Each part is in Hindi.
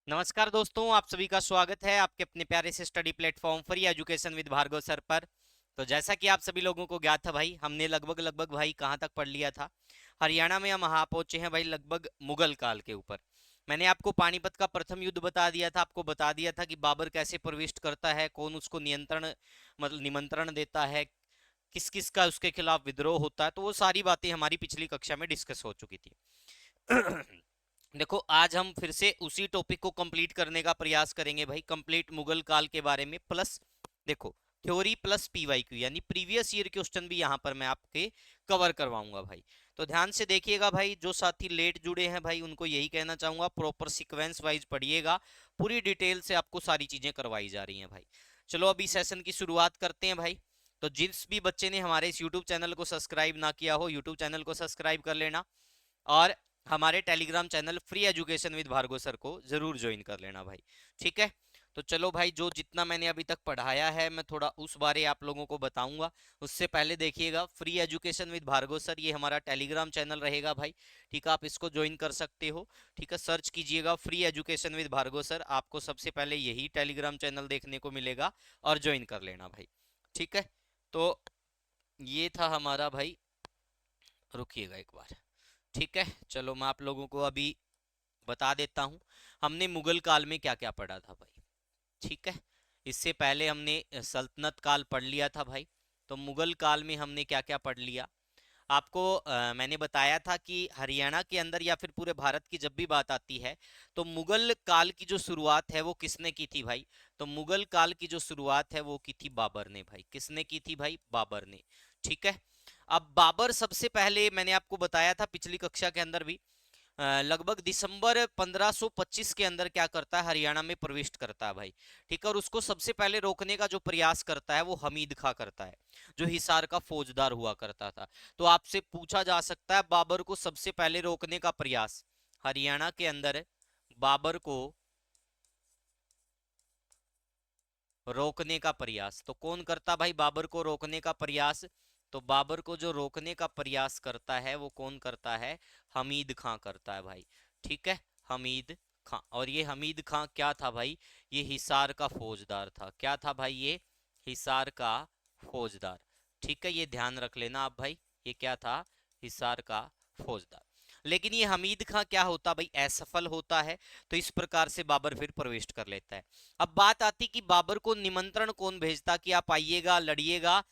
नमस्कार दोस्तों, आप सभी का स्वागत है आपके अपने प्यारे से study platform free education with Bhargav sir पर। तो जैसा कि आप सभी लोगों को ज्ञात था भाई, हमने लगभग लगभग भाई कहाँ तक पढ़ लिया था। हरियाणा में हम वहाँ पहुंचे हैं भाई लगभग मुगल काल के ऊपर। मैंने आपको पानीपत का प्रथम युद्ध बता दिया था, आपको बता दिया था कि बाबर कैसे प्रविष्ट करता है, कौन उसको नियंत्रण मतलब निमंत्रण देता है, किस किस का उसके खिलाफ विद्रोह होता है। तो वो सारी बातें हमारी पिछली कक्षा में डिस्कस हो चुकी थी। देखो, आज हम फिर से उसी टॉपिक को कंप्लीट करने का प्रयास करेंगे भाई, कंप्लीट मुगल काल के बारे में। प्लस देखो, थ्योरी प्लस पीवाईक्यू यानी प्रीवियस ईयर क्वेश्चन भी यहाँ पर मैं आपके कवर करवाऊंगा भाई। तो ध्यान से देखिएगा भाई, जो साथी लेट जुड़े हैं भाई उनको यही कहना चाहूंगा, प्रॉपर सीक्वेंस वाइज पढ़िएगा, पूरी डिटेल से आपको सारी चीजें करवाई जा रही हैं भाई। चलो अभी सेशन की शुरुआत करते हैं भाई। तो जिस भी बच्चे ने हमारे इस यूट्यूब चैनल को सब्सक्राइब ना किया हो, यूट्यूब चैनल को सब्सक्राइब कर लेना, और हमारे Telegram channel free education with Bhargav sir को जरूर ज्वाइन कर लेना भाई। ठीक है। तो चलो भाई, जो जितना मैंने अभी तक पढ़ाया है मैं थोड़ा उस बारे आप लोगों को बताऊंगा। उससे पहले देखिएगा, free education with Bhargav sir ये हमारा टेलीग्राम चैनल रहेगा भाई। ठीक है, आप इसको ज्वाइन कर सकते हो। ठीक है, सर्च कीजिएगा free education with Bhargav sir, आपको सबसे पहले यही टेलीग्राम चैनल देखने को मिलेगा और ज्वाइन कर लेना भाई। ठीक है। तो ये था हमारा भाई, रुकिएगा एक बार। ठीक है, चलो मैं आप लोगों को अभी बता देता हूँ हमने मुगल काल में क्या क्या पढ़ा था भाई। ठीक है, इससे पहले हमने सल्तनत काल पढ़ लिया था भाई। तो मुगल काल में हमने क्या क्या पढ़ लिया आपको, मैंने बताया था कि हरियाणा के अंदर या फिर पूरे भारत की जब भी बात आती है तो मुगल काल की जो शुरुआत है वो किसने की थी भाई। तो मुगल काल की जो शुरुआत है वो की थी बाबर ने भाई। किसने की थी भाई? बाबर ने। ठीक है। अब बाबर सबसे पहले, मैंने आपको बताया था पिछली कक्षा के अंदर भी, लगभग दिसंबर 1525 के अंदर क्या करता है, हरियाणा में प्रविष्ट करता है भाई। ठीक है, और उसको सबसे पहले रोकने का जो प्रयास करता है वो हमीद खां करता है, जो हिसार का फौजदार हुआ करता था। तो आपसे पूछा जा सकता है, बाबर को सबसे पहले रोकने का प्रयास हरियाणा के अंदर, बाबर को रोकने का प्रयास तो कौन करता भाई? बाबर को रोकने का प्रयास। तो बाबर को जो रोकने का प्रयास करता है वो कौन करता है? हमीद खां करता है भाई। ठीक है, हमीद खां। और ये हमीद खां क्या था भाई? ये हिसार का फौजदार था। क्या था भाई? ये हिसार का फौजदार। ठीक है, ये ध्यान रख लेना आप भाई, ये क्या था? हिसार का फौजदार। लेकिन ये हमीद खां क्या होता भाई? असफल होता है। तो इस प्रकार से बाबर फिर प्रवेश कर लेता है। अब बात आती कि बाबर को निमंत्रण कौन भेजता कि आप आइएगा, लड़िएगा।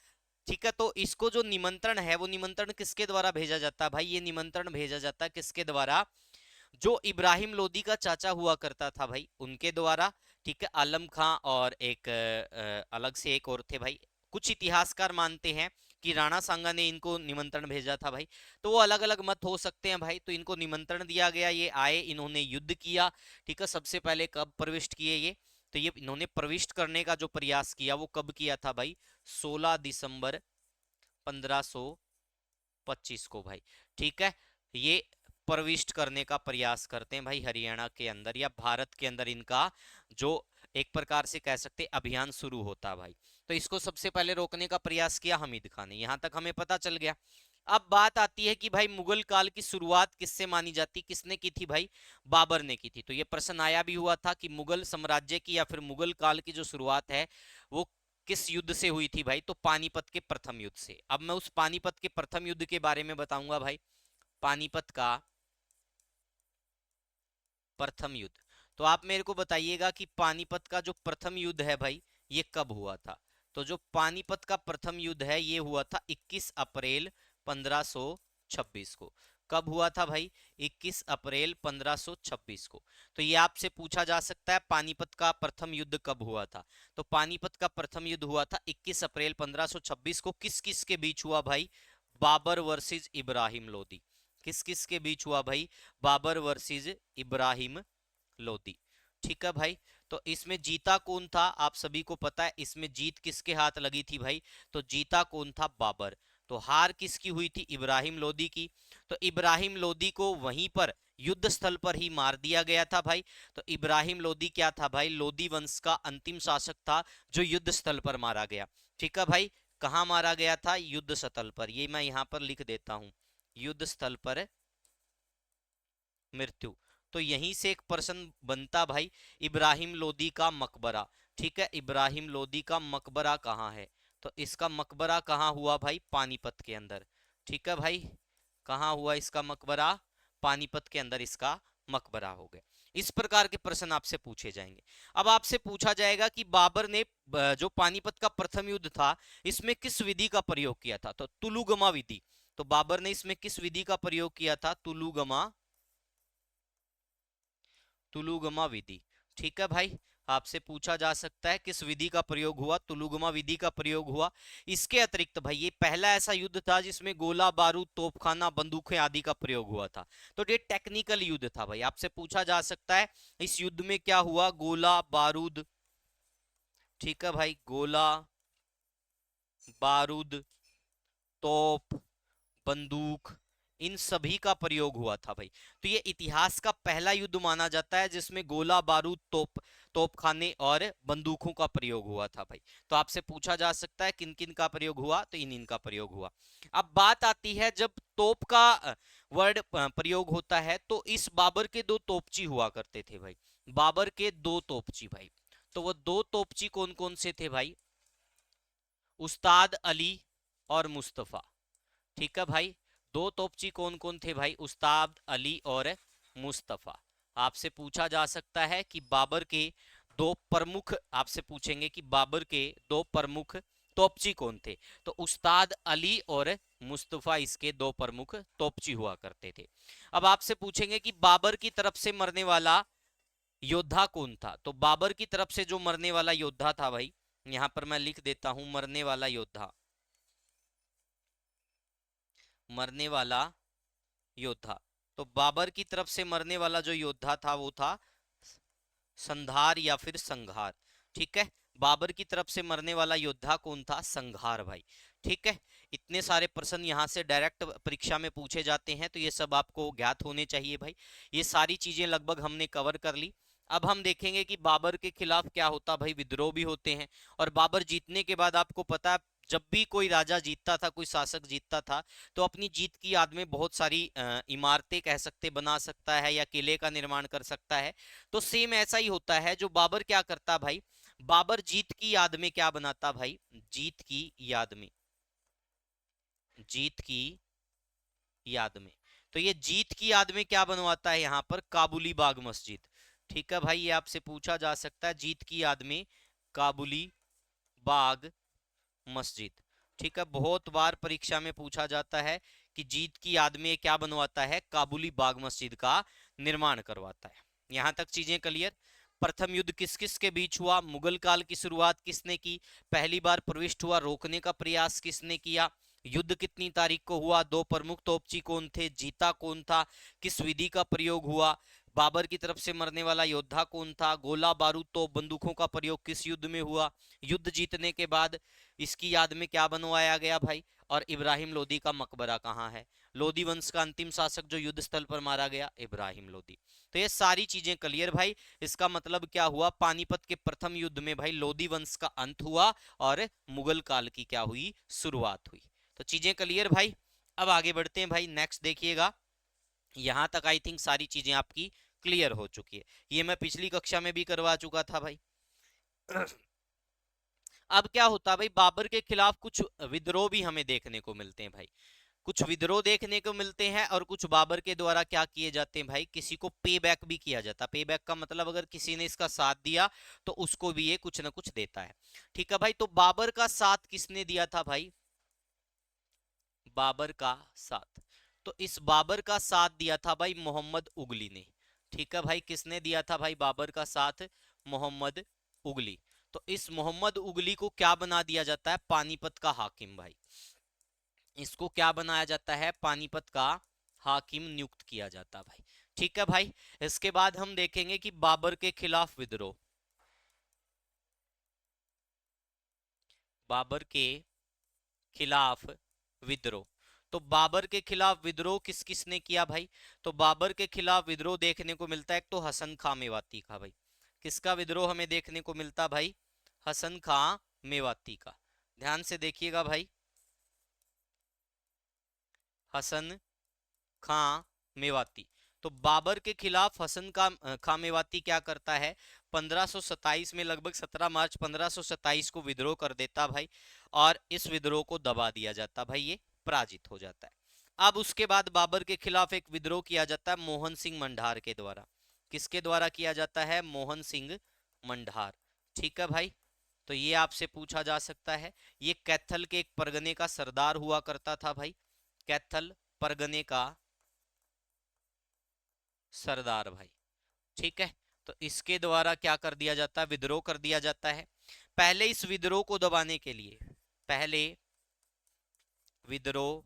ठीक है, तो इसको जो निमंत्रण है वो निमंत्रण किसके द्वारा भेजा जाता है भाई? ये निमंत्रण भेजा जाता है किसके द्वारा? जो इब्राहिम लोदी का चाचा हुआ करता था भाई, उनके द्वारा। ठीक है, आलम खां और एक अलग से एक और थे भाई। कुछ इतिहासकार मानते हैं कि राणा सांगा ने इनको निमंत्रण भेजा था भाई। तो वो अलग अलग मत हो सकते हैं भाई। तो इनको निमंत्रण दिया गया, ये आए, इन्होंने युद्ध किया। ठीक है, सबसे पहले कब प्रविष्ट किए ये? तो ये इन्होंने प्रविष्ट करने का जो प्रयास किया वो कब किया था भाई? 16 दिसंबर 1525 को भाई। ठीक है, ये प्रविष्ट करने का प्रयास करते हैं भाई हरियाणा के अंदर या भारत के अंदर। इनका जो एक प्रकार से कह सकते अभियान शुरू होता है भाई। तो इसको सबसे पहले रोकने का प्रयास किया हमीद खान ने, यहां तक हमें पता चल गया। अब बात आती है कि भाई मुगल काल की शुरुआत किससे मानी जाती, किसने की थी भाई? बाबर ने की थी। तो ये प्रश्न आया भी हुआ था कि मुगल साम्राज्य की या फिर मुगल काल की जो शुरुआत है वो किस युद्ध से हुई थी भाई? तो पानीपत के प्रथम युद्ध से। अब मैं उस पानीपत के प्रथम युद्ध के बारे में बताऊंगा भाई। पानीपत का प्रथम युद्ध। तो आप मेरे को बताइएगा कि पानीपत का जो प्रथम युद्ध है भाई ये कब हुआ था? तो जो पानीपत का प्रथम युद्ध है ये हुआ था 21 अप्रैल 1526 को। कब हुआ था भाई? 21 अप्रैल 1526 को। तो ये आपसे पूछा जा सकता है पानीपत का प्रथम युद्ध कब हुआ था। तो पानीपत का प्रथम युद्ध हुआ था 21 अप्रैल 1526 को। किस किस के बीच हुआ भाई? बाबर वर्सेस इब्राहिम लोदी। किस किस के बीच हुआ भाई? बाबर वर्सेस इब्राहिम लोदी। ठीक है भाई। तो इसमें जीता कौन था? आप सभी को पता है इसमें जीत किसके हाथ लगी थी भाई? तो जीता कौन था? बाबर। तो हार किसकी हुई थी? इब्राहिम लोदी की। तो इब्राहिम लोदी को वहीं पर युद्ध स्थल पर ही मार दिया गया था भाई। तो इब्राहिम लोदी क्या था भाई? लोदी वंश का अंतिम शासक था जो युद्ध स्थल पर मारा गया। ठीक है भाई, कहां मारा गया था? युद्ध स्थल पर। ये मैं यहां पर लिख देता हूं, युद्ध स्थल पर मृत्यु। तो यहीं से एक प्रश्न बनता भाई, इब्राहिम लोदी का मकबरा। ठीक है, इब्राहिम लोदी का मकबरा कहाँ है? तो इसका मकबरा कहाँ हुआ भाई? पानीपत के अंदर। ठीक है भाई, कहाँ हुआ इसका मकबरा? पानीपत के अंदर इसका मकबरा हो गया। इस प्रकार के प्रश्न आपसे पूछे जाएंगे। अब आपसे पूछा जाएगा कि बाबर ने जो पानीपत का प्रथम युद्ध था, इसमें किस विधि का प्रयोग किया था? तो तुलुगमा विधि। तो बाबर ने इसमें किस विधि का प्रयोग किया था? तुलुगमा, तुलुगमा विधि। ठीक है भाई, आपसे पूछा जा सकता है किस विधि का प्रयोग हुआ? तुलुगमा विधि का प्रयोग हुआ। इसके अतिरिक्त भाई ये पहला ऐसा युद्ध था जिसमें गोला बारूद तोपखाना बंदूकें आदि का प्रयोग हुआ था। तो ये टेक्निकल युद्ध था भाई, आपसे पूछा जा सकता है इस युद्ध में क्या हुआ? गोला बारूद, ठीक है भाई, गोला बारूद तोप बंदूक, इन सभी का प्रयोग हुआ था भाई। तो ये इतिहास का पहला युद्ध माना जाता है जिसमें गोला बारूद तोपखाने और बंदूकों का प्रयोग हुआ था भाई। तो आपसे पूछा जा सकता है किन किन का प्रयोग हुआ? तो इन इनका प्रयोग हुआ। अब बात आती है जब तोप का वर्ड प्रयोग होता है, तो इस बाबर के दो तोपची हुआ करते थे भाई। बाबर के दो तोपची भाई, तो वो दो तोपची कौन कौन से थे भाई? उस्ताद अली और मुस्तफा। ठीक है भाई, दो तोपची कौन कौन थे भाई? उस्ताद अली और मुस्तफा। आपसे पूछा जा सकता है कि बाबर के दो प्रमुख, आपसे पूछेंगे कि बाबर के दो प्रमुख तोपची कौन थे? तो उस्ताद अली और मुस्तफा इसके दो प्रमुख तोपची हुआ करते थे। अब आपसे पूछेंगे कि बाबर की तरफ से मरने वाला योद्धा कौन था? तो बाबर की तरफ से जो मरने वाला योद्धा था भाई, यहां पर मैं लिख देता हूं मरने वाला योद्धा, मरने वाला योद्धा। तो बाबर की तरफ से मरने वाला जो योद्धा था वो था संधार या फिर संघार। ठीक है, बाबर की तरफ से मरने वाला योद्धा कौन था? संघार भाई। ठीक है, इतने सारे प्रश्न यहाँ से डायरेक्ट परीक्षा में पूछे जाते हैं, तो ये सब आपको ज्ञात होने चाहिए भाई। ये सारी चीजें लगभग हमने कवर कर ली। अब हम देखेंगे कि बाबर के खिलाफ क्या होता भाई, विद्रोह भी होते हैं। और बाबर जीतने के बाद आपको पता है, जब भी कोई राजा जीतता था, कोई शासक जीतता था, तो अपनी जीत की याद में बहुत सारी इमारतें कह सकते बना सकता है या किले का निर्माण कर सकता है। तो सेम ऐसा ही होता है, जो बाबर क्या करता भाई, बाबर जीत की याद में क्या बनाता भाई? जीत की याद में, जीत की याद में, तो ये जीत की याद में क्या बनवाता है यहाँ पर? काबुली बाग मस्जिद। ठीक है भाई, ये आपसे पूछा जा सकता है, जीत की याद में काबुली बाग मस्जिद। ठीक है, बहुत बार परीक्षा में पूछा जाता है कि जीत की याद में क्या बनवाता है? काबुली बाग मस्जिद का निर्माण करवाता है। यहां तक चीजें क्लियर? प्रथम युद्ध किस किस के बीच हुआ? मुगल काल की शुरुआत किसने की? पहली बार प्रविष्ट हुआ, रोकने का प्रयास किसने किया? युद्ध कितनी तारीख को हुआ? दो प्रमुख तोपची कौन थे? जीता कौन था? किस विधि का प्रयोग हुआ? बाबर की तरफ से मरने वाला योद्धा कौन था? गोला बारूद तो बंदूकों का प्रयोग किस युद्ध में हुआ? युद्ध जीतने के बाद इसकी याद में क्या बनवाया गया भाई? और इब्राहिम लोदी का मकबरा कहाँ है? लोदी वंश का अंतिम शासक जो युद्ध स्थल पर मारा गया, इब्राहिम लोदी। तो ये सारी चीजें क्लियर भाई। इसका मतलब क्या हुआ? पानीपत के प्रथम युद्ध में भाई लोदी वंश का अंत हुआ और मुगल काल की क्या हुई? शुरुआत हुई। तो चीजें क्लियर भाई। अब आगे बढ़ते हैं भाई, नेक्स्ट देखिएगा। यहां तक आई थिंक सारी चीजें आपकी क्लियर हो चुकी है, ये मैं पिछली कक्षा में भी करवा चुका था भाई। अब क्या होता भाई, बाबर के खिलाफ कुछ विद्रोह भी हमें देखने को मिलते हैं भाई। कुछ विद्रोह देखने को मिलते हैं और कुछ बाबर के द्वारा क्या किए जाते हैं भाई, किसी को पे बैक भी किया जाता है। पे बैक का मतलब अगर किसी ने इसका साथ दिया तो उसको भी ये कुछ ना कुछ देता है। ठीक है भाई, तो बाबर का साथ किसने दिया था भाई? बाबर का साथ, तो इस बाबर का साथ दिया था भाई मोहम्मद उगली ने। ठीक है भाई, किसने दिया था भाई बाबर का साथ? मोहम्मद उगली। तो इस मोहम्मद उगली को क्या बना दिया जाता है? पानीपत का हाकिम भाई। इसको क्या बनाया जाता है? पानीपत का हाकिम नियुक्त किया जाता भाई। ठीक है भाई, इसके बाद हम देखेंगे कि बाबर के खिलाफ विद्रोह, बाबर के खिलाफ विद्रोह। तो बाबर के खिलाफ विद्रोह किस किस ने किया भाई? तो बाबर के खिलाफ विद्रोह देखने को मिलता है एक तो हसन खां मेवाती का भाई। किसका विद्रोह हमें देखने को मिलता भाई? हसन खां मेवाती का। ध्यान से देखिएगा भाई, हसन खां मेवाती। तो बाबर के खिलाफ हसन का खां मेवाती क्या करता है, 1527 में लगभग 17 मार्च 1527 को विद्रोह कर देता भाई, और इस विद्रोह को दबा दिया जाता भाई, ये पराजित हो जाता है। अब उसके बाद बाबर के खिलाफ एक विद्रोह किया जाता है मोहन सिंह मंडार के द्वारा। किसके द्वारा किया जाता है, मोहन सिंह मंडार। ठीक है भाई, तो ये आपसे पूछा जा सकता है। ये कैथल के एक परगने का सरदार हुआ करता था भाई, कैथल परगने का सरदार भाई। ठीक है, तो इसके द्वारा क्या कर दिया जाता है, विद्रोह कर दिया जाता है। पहले इस विद्रोह को दबाने के लिए, पहले विद्रोह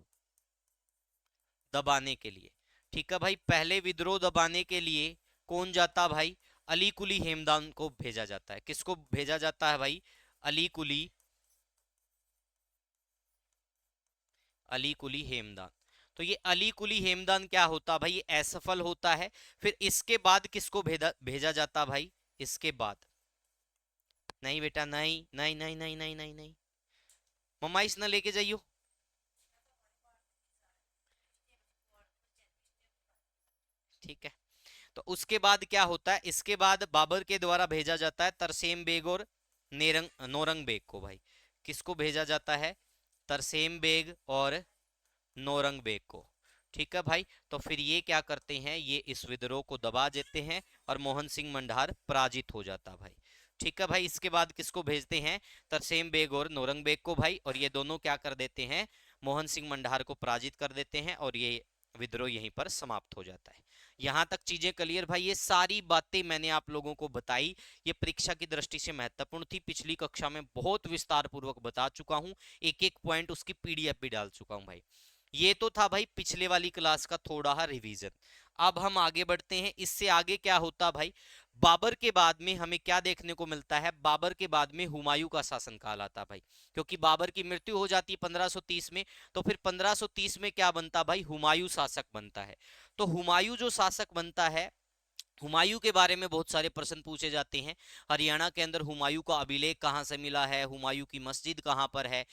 दबाने के लिए, ठीक है भाई, पहले विद्रोह दबाने के लिए कौन जाता भाई, अली कुली हेमदान को भेजा जाता है। किसको भेजा जाता है भाई, अली कुली, अली कुली हेमदान। तो ये अली कुली हेमदान क्या होता भाई, ये असफल होता है। फिर इसके बाद किसको भेजा भेजा जाता भाई, इसके बाद, नहीं बेटा नहीं नहीं नहीं नहीं नहीं नहीं नहीं, मम्मा इस ना लेके जाइयो। ठीक है, तो उसके बाद क्या होता है, इसके बाद बाबर के द्वारा भेजा जाता है तरसेम बेग और नौरंग बेग को भाई। किसको भेजा जाता है, तरसेम बेग और नौरंग बेग को। ठीक है भाई, तो फिर ये क्या करते हैं, ये इस विद्रोह को दबा देते हैं और मोहन सिंह मंडार पराजित हो जाता भाई। ठीक है भाई, इसके बाद किसको भेजते हैं, तरसेम बेग और नौरंग बेग को भाई, और ये दोनों क्या कर देते हैं, मोहन सिंह मंडार को पराजित कर देते हैं, और ये विद्रोह यहीं पर समाप्त हो जाता है। यहां तक चीजें क्लियर भाई, ये सारी बातें मैंने आप लोगों को बताई, ये परीक्षा की दृष्टि से महत्वपूर्ण थी। पिछली कक्षा में बहुत विस्तार पूर्वक बता चुका हूं, एक एक पॉइंट उसकी पीडीएफ भी डाल चुका हूं भाई। ये तो था भाई पिछले वाली क्लास का थोड़ा सा रिवीजन। अब हम आगे बढ़ते हैं, इससे आगे क्या होता भाई, बाबर के बाद में हमें क्या देखने को मिलता है, बाबर के बाद में हुमायूं का शासनकाल आता भाई, क्योंकि बाबर की मृत्यु हो जाती है 1530 में, तो फिर 1530 में क्या बनता भाई, हुमायूं शासक बनता है। तो हुमायूं जो शासक बनता है, हुमायूं के बारे में बहुत सारे प्रश्न पूछे जाते हैं। हरियाणा के अंदर हुमायूं का अभिलेख कहाँ से मिला है, हुमायूं की मस्जिद कहाँ पर है।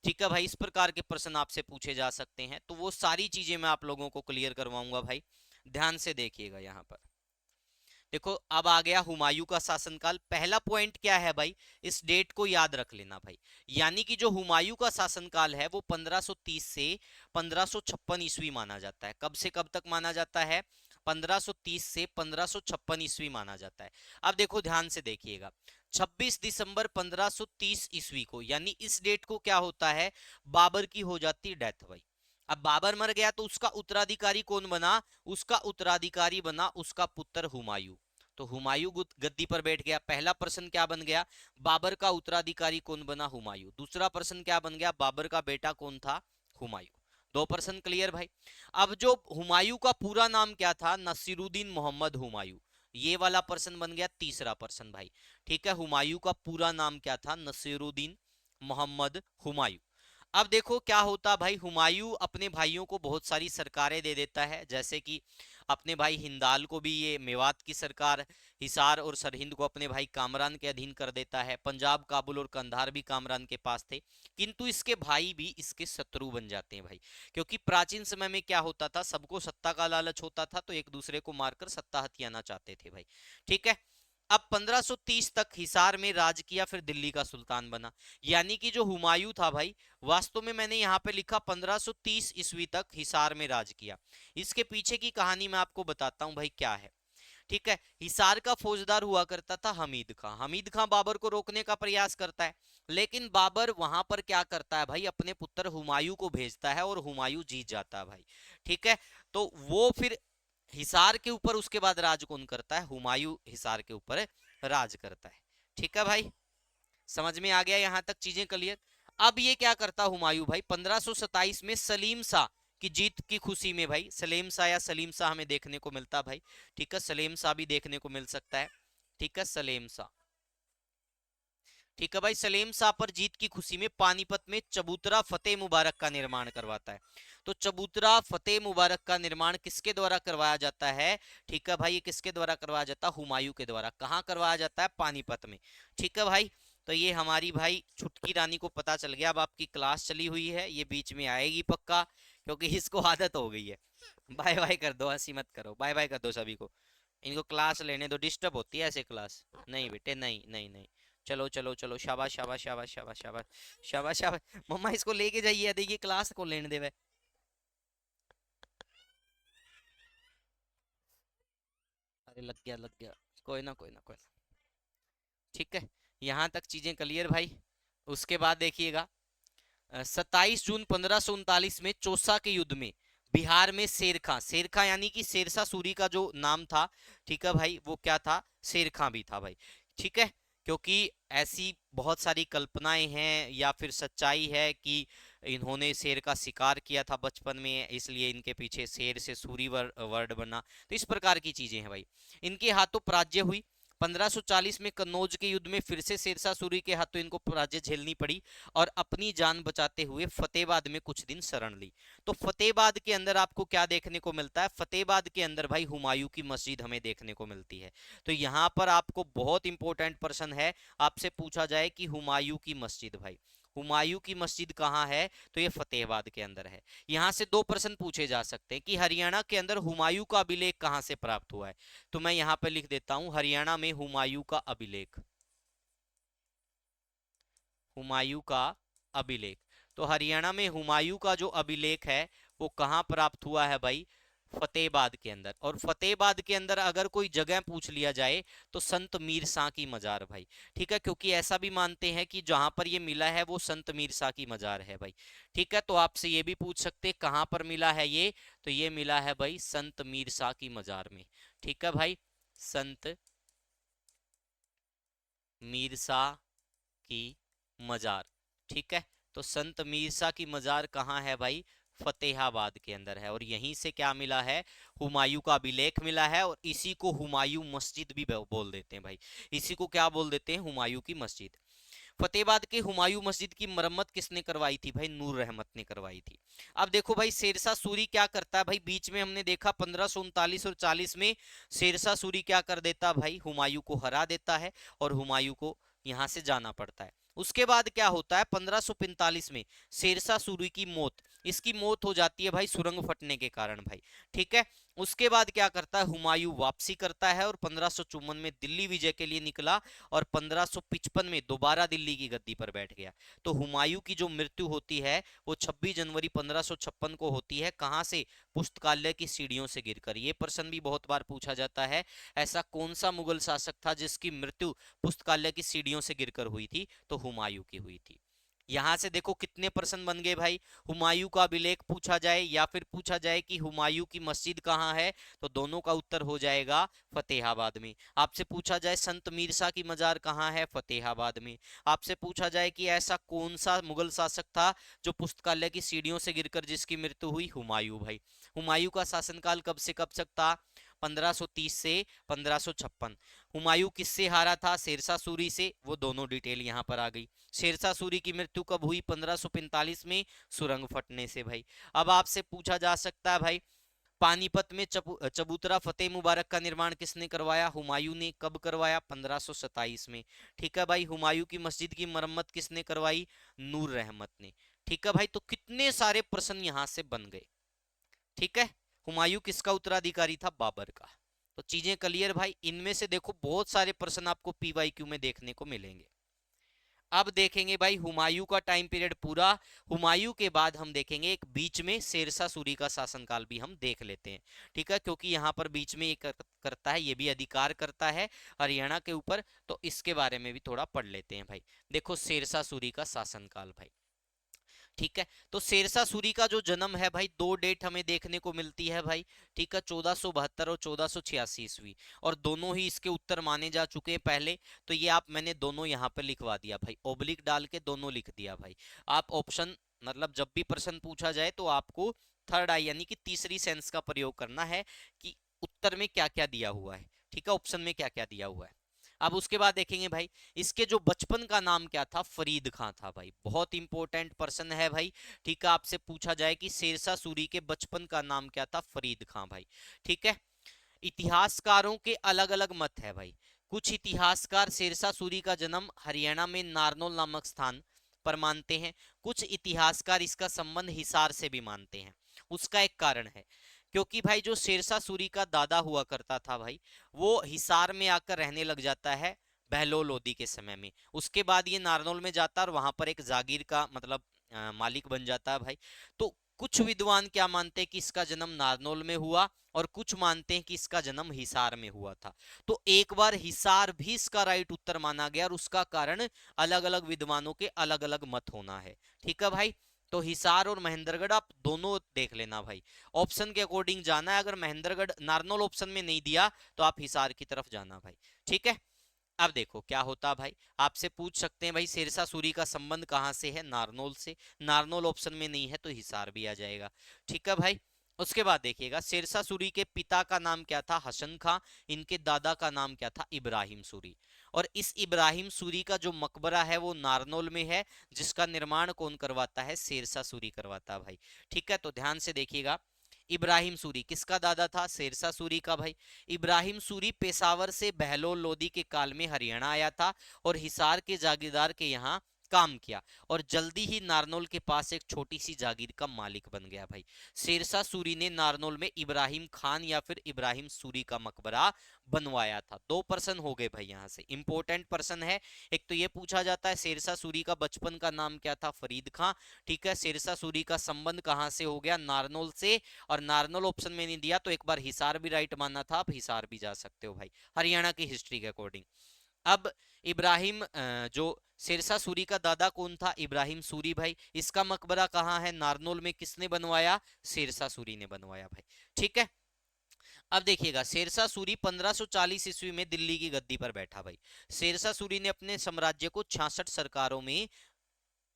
ठीक है भाई, इस प्रकार के प्रश्न आपसे पूछे जा सकते हैं, तो वो सारी चीजें मैं आप लोगों को क्लियर करवाऊंगा भाई। ध्यान से देखिएगा यहाँ पर। देखो अब आ गया हुमायूं का शासनकाल। पहला पॉइंट क्या है भाई, इस डेट को याद रख लेना भाई, यानी कि जो हुमायूं का शासनकाल है वो 1530 से 1556 ईस्वी माना जाता है। कब से कब तक माना जाता है, 1530 से 1556 ईस्वी माना जाता है। अब देखो ध्यान से देखिएगा, 26 दिसंबर 1530 ईस्वी को, यानी इस डेट को क्या होता है, बाबर की हो जाती है डेथ भाई। अब बाबर मर गया तो उसका उत्तराधिकारी कौन बना, उसका उत्तराधिकारी बना उसका पुत्र हुमायूं। तो हुमायूं गद्दी पर बैठ गया। पहला प्रश्न क्या बन गया, बाबर का उत्तराधिकारी कौन बना, हुमायूं। दूसरा प्रश्न क्या बन गया, बाबर का बेटा कौन था, हुमायूं। दो प्रश्न क्लियर भाई। अब जो हुमायूं का पूरा नाम क्या था, नसीरुद्दीन मोहम्मद हुमायूं, ये वाला प्रश्न बन गया तीसरा प्रश्न भाई। ठीक है, हुमायूं का पूरा नाम क्या था, नसीरुद्दीन मोहम्मद हुमायूं। अब देखो क्या होता भाई, हुमायूं अपने भाइयों को बहुत सारी सरकारें दे देता है, जैसे कि अपने भाई हिंदाल को भी ये मेवात की सरकार, हिसार और सरहिंद को अपने भाई कामरान के अधीन कर देता है। पंजाब, काबुल और कंधार भी कामरान के पास थे, किंतु इसके भाई भी इसके शत्रु बन जाते हैं भाई, क्योंकि प्राचीन समय में क्या होता था, सबको सत्ता का लालच होता था, तो एक दूसरे को मारकर सत्ता हथियाना चाहते थे भाई। ठीक है, अब 1530 तक हिसार में राज किया, फिर दिल्ली का सुल्तान बना। यानी कि जो हुमायूं था भाई, वास्तव में मैंने यहाँ पे लिखा 1530 ईस्वी तक हिसार में राज किया। इसके पीछे की कहानी मैं आपको बताता हूँ भाई क्या है। ठीक है, हिसार का फौजदार हुआ करता था हमीद खां। हमीद खां बाबर को रोकने का प्रयास करता है, लेकिन बाबर वहां पर क्या करता है भाई, अपने पुत्र हुमायूं को भेजता है और हुमायूं जीत जाता है भाई। ठीक है, तो वो फिर हिसार के ऊपर उसके बाद राज कौन करता है, हुमायूं हिसार के ऊपर राज करता है। ठीक है भाई, समझ में आ गया यहां तक चीजें क्लियर। अब ये क्या करता हुमायूं भाई, 1527 में सलीम शाह की जीत की खुशी में भाई, सलीम शाह या सलीम शाह हमें देखने को मिलता भाई। ठीक है, सलीम शाह भी देखने को मिल सकता है। ठीक है, सलीम शाह। ठीक है भाई, सलीम शाह पर जीत की खुशी में पानीपत में चबूतरा फतेह मुबारक का निर्माण करवाता है। तो चबूतरा फतेह मुबारक का निर्माण किसके द्वारा करवाया जाता है, ठीक है भाई, ये किसके द्वारा करवाया जाता है, हुमायूं के द्वारा। कहाँ करवाया जाता है, पानीपत में। ठीक है भाई, तो ये हमारी भाई छुटकी रानी को पता चल गया। अब आपकी क्लास चली हुई है, ये बीच में आएगी पक्का, क्योंकि इसको आदत हो गई है। बाय बाय कर दो, हंसी मत करो, बाय बाय कर दो सभी को। इनको क्लास लेने दो, डिस्टर्ब होती है ऐसे क्लास। नहीं बेटे, नहीं नहीं नहीं। चलो चलो चलो, शाबाश शाबाश शाबाश शाबाश शाबाश शाबाश शाबाश। मम्मा इसको लेके जाइए, देखिए क्लास को लेने दे। अरे लग गया लग गया, कोई ना कोई ना कोई ना। ठीक है, यहाँ तक चीजें क्लियर भाई। उसके बाद देखिएगा, 27 जून 1539 में चौसा के युद्ध में बिहार में शेरखां, शेरखां यानी कि शेरशाह सूरी का जो नाम था, ठीक है भाई, वो क्या था, शेरखां भी था भाई। ठीक है, क्योंकि ऐसी बहुत सारी कल्पनाएं हैं या फिर सच्चाई है कि इन्होंने शेर का शिकार किया था बचपन में, इसलिए इनके पीछे शेर से सूरी वर्ड बना। तो इस प्रकार की चीजें हैं भाई। इनके हाथों पराजय हुई। 1540 में कन्नौज के युद्ध में फिर से शेरशाह सूरी के हाथों इनको पराजय झेलनी पड़ी और अपनी जान बचाते हुए फतेहाबाद में कुछ दिन शरण ली। तो फतेहाबाद के अंदर आपको क्या देखने को मिलता है, फतेहाबाद के अंदर भाई हुमायूं की मस्जिद हमें देखने को मिलती है। तो यहाँ पर आपको बहुत इंपॉर्टेंट प्रश्न है, आपसे पूछा जाए कि हुमायूं की मस्जिद भाई, हुमायूं की मस्जिद कहाँ है, तो ये फतेहाबाद के अंदर है। यहां से दो प्रश्न पूछे जा सकते हैं कि हरियाणा के अंदर हुमायूं का अभिलेख कहां से प्राप्त हुआ है। तो मैं यहां पर लिख देता हूं, हरियाणा में हुमायूं का अभिलेख, हुमायूं का अभिलेख। तो हरियाणा में हुमायूं का जो अभिलेख है वो कहाँ प्राप्त हुआ है भाई, फतेहाबाद के अंदर। और फतेहाबाद के अंदर अगर कोई जगह पूछ लिया जाए तो संत मीर शाह की मजार भाई। ठीक है, क्योंकि ऐसा भी मानते हैं कि जहां पर ये मिला है वो संत मीर शाह की मजार है भाई। ठीक है, तो आपसे ये भी पूछ सकते हैं कहां पर मिला है ये, तो ये मिला है भाई संत मीर शाह की मजार में। ठीक है भाई, संत मीर शाह की मजार। ठीक है, तो संत मीरसा की मजार कहाँ है भाई, फतेहाबाद के अंदर है। और यहीं से क्या मिला है, हुमायूं का अभिलेख मिला है, और इसी को हुमायूं मस्जिद भी बोल देते हैं भाई। इसी को क्या बोल देते हैं, हुमायूं की मस्जिद। फतेहाबाद के हुमायूं मस्जिद की मरम्मत किसने करवाई थी भाई, नूर रहमत ने करवाई थी। अब देखो भाई, शेरशाह सूरी क्या करता है भाई, बीच में हमने देखा 1539 और 40 में शेरशाह सूरी क्या कर देता भाई, हुमायूं को हरा देता है और हुमायूं को यहां से जाना पड़ता है। उसके बाद क्या होता है, 1545 में शेरशाह सूरी की मौत, इसकी मौत हो जाती है भाई सुरंग फटने के कारण भाई। ठीक है, उसके बाद क्या करता है, हुमायूं वापसी करता है और 1554 में दिल्ली विजय के लिए निकला और 1555 में दोबारा दिल्ली की गद्दी पर बैठ गया। तो हुमायूं की जो मृत्यु होती है वो 26 जनवरी 1556 को होती है, कहां से, पुस्तकालय की सीढ़ियों से गिरकर। ये प्रश्न भी बहुत बार पूछा जाता है, ऐसा कौन सा मुगल शासक था जिसकी मृत्यु पुस्तकालय की सीढ़ियों से गिरकर हुई थी, तो हुमायूं की हुई थी। यहां से देखो कितने प्रश्न बन गए भाई, हुमायूं का अभिलेख पूछा जाए या फिर पूछा जाए कि हुमायूं की मस्जिद कहाँ है, तो दोनों का उत्तर हो जाएगा फतेहाबाद में। आपसे पूछा जाए संत मीरसा की मजार कहाँ है, फतेहाबाद में। आपसे पूछा जाए कि ऐसा कौन सा मुगल शासक था जो पुस्तकालय की सीढ़ियों से गिरकर जिसकी मृत्यु हुई, हुमायूं भाई। हुमायूं का शासनकाल कब से कब तक था, 1530 से 1556। हुमायूं किससे हारा था, शेरशाह सूरी से, वो दोनों डिटेल यहाँ पर आ गई। शेरशाह सूरी की मृत्यु कब हुई, 1545 में सुरंग फटने से भाई। अब आपसे पूछा जा सकता है भाई, पानीपत में चबूतरा फतेह मुबारक का निर्माण किसने करवाया, हुमायूं ने। कब करवाया, 1527 में। ठीक है भाई, हुमायूं की मस्जिद की मरम्मत किसने करवाई, नूर रहमत ने। ठीक है भाई, तो कितने सारे प्रश्न यहां से बन गए। ठीक है, हुमायूं किसका उत्तराधिकारी था, बाबर का। तो चीजें क्लियर भाई, इनमें से देखो बहुत सारे प्रश्न आपको पीवाईक्यू में देखने को मिलेंगे। अब देखेंगे भाई हुमायूं का टाइम पीरियड पूरा। हुमायूं के बाद हम देखेंगे एक बीच में शेरशाह सूरी का शासनकाल भी हम देख लेते हैं। ठीक है, क्योंकि यहाँ पर बीच में ये करता है, ये भी अधिकार करता है हरियाणा के ऊपर, तो इसके बारे में भी थोड़ा पढ़ लेते हैं भाई। देखो शेरशाह सूरी का शासनकाल भाई। ठीक है, तो शेरशाह सूरी का जो जन्म है भाई, दो डेट हमें देखने को मिलती है भाई। ठीक है, 1472 और 1486 ईस्वी, और दोनों ही इसके उत्तर माने जा चुके हैं पहले। तो ये आप, मैंने दोनों यहाँ पे लिखवा दिया भाई, ओब्लिक डाल के दोनों लिख दिया भाई। आप ऑप्शन, मतलब जब भी प्रश्न पूछा जाए तो आपको थर्ड आई यानी कि तीसरी सेंस का प्रयोग करना है कि उत्तर में क्या क्या दिया हुआ है। ठीक है, ऑप्शन में क्या क्या दिया हुआ है। अब उसके बाद देखेंगे भाई, इसके जो बचपन का नाम क्या था, फरीद खां था भाई। बहुत इंपॉर्टेंट पर्सन है भाई। ठीक है, आपसे पूछा जाए कि शेरशाह सूरी के बचपन का नाम क्या था, फरीद खां भाई। ठीक है, इतिहासकारों के अलग अलग मत है भाई। कुछ इतिहासकार शेरशाह सूरी का जन्म हरियाणा में नारनौल नामक स्थान पर मानते हैं, कुछ इतिहासकार इसका संबंध हिसार से भी मानते हैं। उसका एक कारण है, क्योंकि भाई जो शेरशाह सूरी का दादा हुआ करता था भाई, वो हिसार में आकर रहने लग जाता है बहलोल लोदी के समय में। उसके बाद ये नारनौल में जाता है और वहां पर एक जागीर का मतलब मालिक बन जाता है भाई। तो कुछ विद्वान क्या मानते हैं कि इसका जन्म नारनौल में हुआ, और कुछ मानते हैं कि इसका जन्म हिसार में हुआ था। तो एक बार हिसार भी इसका राइट उत्तर माना गया, और उसका कारण अलग अलग विद्वानों के अलग अलग मत होना है। ठीक है भाई, तो हिसार और महेंद्रगढ़ आप दोनों देख लेना भाई, ऑप्शन के अकॉर्डिंग जाना है। अगर महेंद्रगढ़ नारनौल ऑप्शन में नहीं दिया तो आप हिसार की तरफ जाना भाई। ठीक है, अब देखो क्या होता भाई, आपसे पूछ सकते हैं भाई शेरशाह सूरी का संबंध कहां से है, नारनौल से। नारनौल ऑप्शन में नहीं है तो हिसार भी आ जाएगा। ठीक है भाई, उसके बाद देखिएगा शेरशाह सूरी के पिता का नाम क्या था, हसन खां। इनके दादा का नाम क्या था, इब्राहिम सूरी। और इस इब्राहिम सूरी का जो मकबरा है वो नारनौल में है, जिसका निर्माण कौन करवाता है, शेरशाह सूरी करवाता है भाई। ठीक है, तो ध्यान से देखिएगा, इब्राहिम सूरी किसका दादा था, शेरशाह सूरी का भाई। इब्राहिम सूरी पेशावर से बहलोल लोदी के काल में हरियाणा आया था, और हिसार के जागीरदार के यहाँ काम किया, और जल्दी ही नारनौल के पास एक छोटी सी जागीर का मालिक बन गया भाई। शेरशाह सूरी ने नारनौल में इब्राहिम खान या फिर इब्राहिम सूरी का मकबरा बनवाया था। 2 पर्सन हो गए भाई, यहाँ से इंपॉर्टेंट पर्सन है। एक तो ये पूछा जाता है शेरशाह सूरी का बचपन का नाम क्या था, फरीद खां। ठीक है, शेरशाह सूरी का संबंध कहां से हो गया, नारनौल से। और नारनौल ऑप्शन में नहीं दिया तो एक बार हिसार भी राइट मानना था, आप हिसार भी जा सकते हो भाई, हरियाणा की हिस्ट्री के अकॉर्डिंग। अब इब्राहिम जो शेरशाह सूरी का दादा कौन था, इब्राहिम सूरी भाई। इसका मकबरा कहाँ है, नारनौल में। किसने बनवाया, शेरशाह सूरी ने बनवाया भाई। ठीक है, अब देखिएगा शेरशाह सूरी 1540 ईस्वी में दिल्ली की गद्दी पर बैठा भाई। शेरशाह सूरी ने अपने साम्राज्य को 66 सरकारों में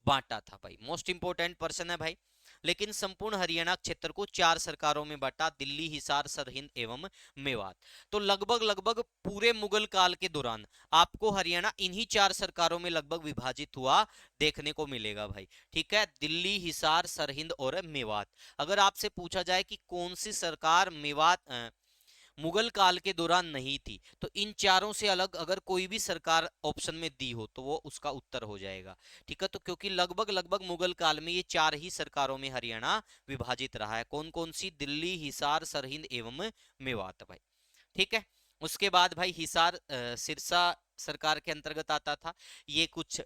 बांटा था भाई, मोस्ट इंपोर्टेंट पर्सन है भाई। लेकिन संपूर्ण हरियाणा क्षेत्र को 4 सरकारों में बांटा, दिल्ली, हिसार, सरहिंद एवं मेवात। तो लगभग लगभग पूरे मुगल काल के दौरान आपको हरियाणा इन्हीं 4 सरकारों में लगभग विभाजित हुआ देखने को मिलेगा भाई। ठीक है, दिल्ली, हिसार, सरहिंद और मेवात। अगर आपसे पूछा जाए कि कौन सी सरकार मेवात मुगल काल के दौरान नहीं थी, तो इन चारों से अलग अगर कोई भी सरकार ऑप्शन में दी हो तो वो उसका उत्तर हो जाएगा। ठीक है, तो क्योंकि लगभग लगभग मुगल काल में ये 4 ही सरकारों में हरियाणा विभाजित रहा है। कौन कौन सी, दिल्ली, हिसार, सरहिंद एवं मेवात भाई। ठीक है, उसके बाद भाई हिसार सिरसा सरकार के अंतर्गत आता था। ये कुछ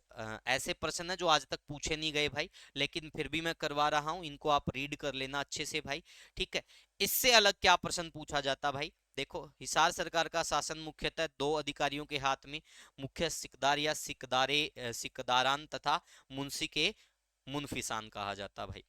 ऐसे प्रश्न है जो आज तक पूछे नहीं गए भाई, लेकिन फिर भी मैं करवा रहा हूं, इनको आप रीड कर लेना अच्छे से भाई। ठीक है, इससे अलग क्या प्रश्न पूछा जाता भाई, देखो हिसार सरकार का शासन मुख्यतः 2 अधिकारियों के हाथ में, मुख्य सिकदार या सिकदारान तथा मुंशी के मुनफिसान कहा जाता भाई।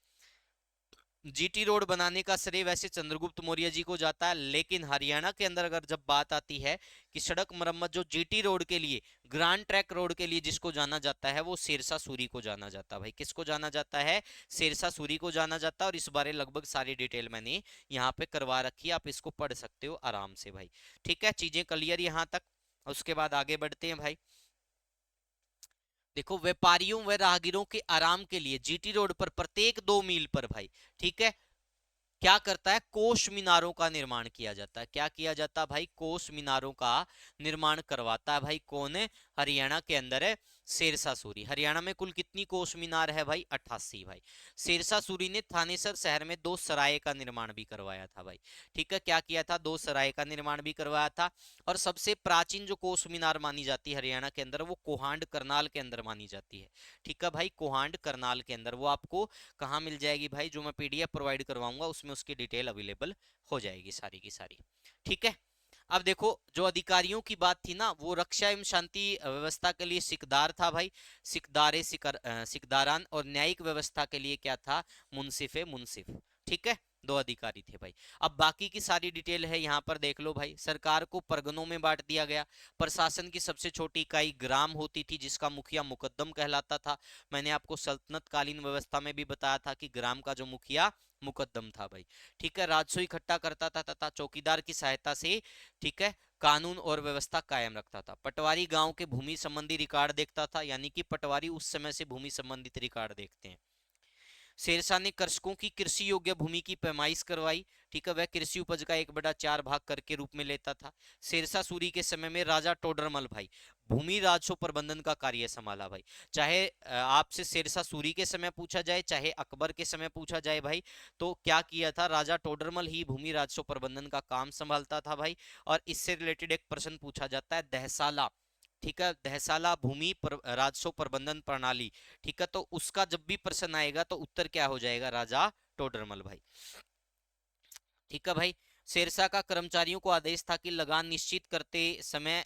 जीटी रोड बनाने का श्रेय वैसे चंद्रगुप्त मौर्य जी को जाता है, लेकिन हरियाणा के अंदर अगर जब बात आती है कि सड़क मरम्मत जो जीटी रोड के लिए, ग्रांड ट्रैक रोड के लिए जिसको जाना जाता है, वो शेरशाह सूरी को जाना जाता है भाई। किसको जाना जाता है, शेरशाह सूरी को जाना जाता है। और इस बारे लगभग सारी डिटेल मैंने यहाँ पे करवा रखी है, आप इसको पढ़ सकते हो आराम से भाई। ठीक है, चीजें क्लियर यहाँ तक। उसके बाद आगे बढ़ते हैं भाई। देखो व्यापारियों व राहगीरों के आराम के लिए जीटी रोड पर प्रत्येक 2 मील पर भाई, ठीक है, क्या करता है, कोष मीनारों का निर्माण किया जाता है। क्या किया जाता है भाई, कोष मीनारों का निर्माण करवाता है भाई। कौन है, हरियाणा के अंदर है शेरशाह सूरी। हरियाणा में कुल कितनी कोष मीनार है भाई, 88 भाई। शेरशाह सूरी ने थानेसर शहर में 2 सराय का निर्माण भी करवाया था भाई। ठीक है, क्या किया था, 2 सराय का निर्माण भी करवाया था। और सबसे प्राचीन जो कोष मीनार मानी जाती है हरियाणा के अंदर, वो कोहांड करनाल के अंदर मानी जाती है। ठीक है भाई, कोहांड करनाल के अंदर। वो आपको कहाँ मिल जाएगी भाई, जो मैं पीडीएफ प्रोवाइड करवाऊंगा उसमें उसकी डिटेल अवेलेबल हो जाएगी सारी की सारी। ठीक है, अब देखो जो अधिकारियों की बात थी ना, वो रक्षा एवं शांति व्यवस्था के लिए सिकदार था भाई, सिकदारान। और न्यायिक व्यवस्था के लिए क्या था, मुंसिफ मुंसिफ। ठीक है, 2 अधिकारी थे भाई। अब बाकी की सारी डिटेल है यहाँ पर देख लो भाई। सरकार को परगनों में बांट दिया गया। प्रशासन की सबसे छोटी इकाई ग्राम होती थी, जिसका मुखिया मुकद्दम कहलाता था। मैंने आपको सल्तनत कालीन व्यवस्था में भी बताया था कि ग्राम का जो मुखिया मुकद्दम था भाई। ठीक है, राजस्व इकट्ठा करता था तथा चौकीदार की सहायता से, ठीक है, कानून और व्यवस्था कायम रखता था। पटवारी गांव के भूमि संबंधी रिकॉर्ड देखता था, यानी कि पटवारी उस समय से भूमि संबंधित रिकॉर्ड देखते हैं। शेरशाह ने कृषकों की कृषि योग्य भूमि की पैमाइश करवाई। ठीक है, वह कृषि उपज का 1/4 भाग कर के रूप में लेता था। शेरशाह सूरी के समय में राजा टोडरमल भाई भूमि राजस्व प्रबंधन का कार्य संभाला भाई। चाहे आपसे शेरशाह सूरी के समय पूछा जाए, चाहे अकबर के समय पूछा जाए भाई, तो क्या किया था, राजा टोडरमल ही भूमि राजस्व प्रबंधन का काम संभालता था भाई। और इससे रिलेटेड एक प्रश्न पूछा जाता है दहसाला, ठीक है, दहसाला राजस्व प्रबंधन प्रणाली, ठीक है, तो उसका जब भी प्रश्न आएगा तो उत्तर क्या हो जाएगा, राजा टोडरमल भाई। ठीक है भाई। शेरशाह का कर्मचारियों को आदेश था कि लगान निश्चित करते समय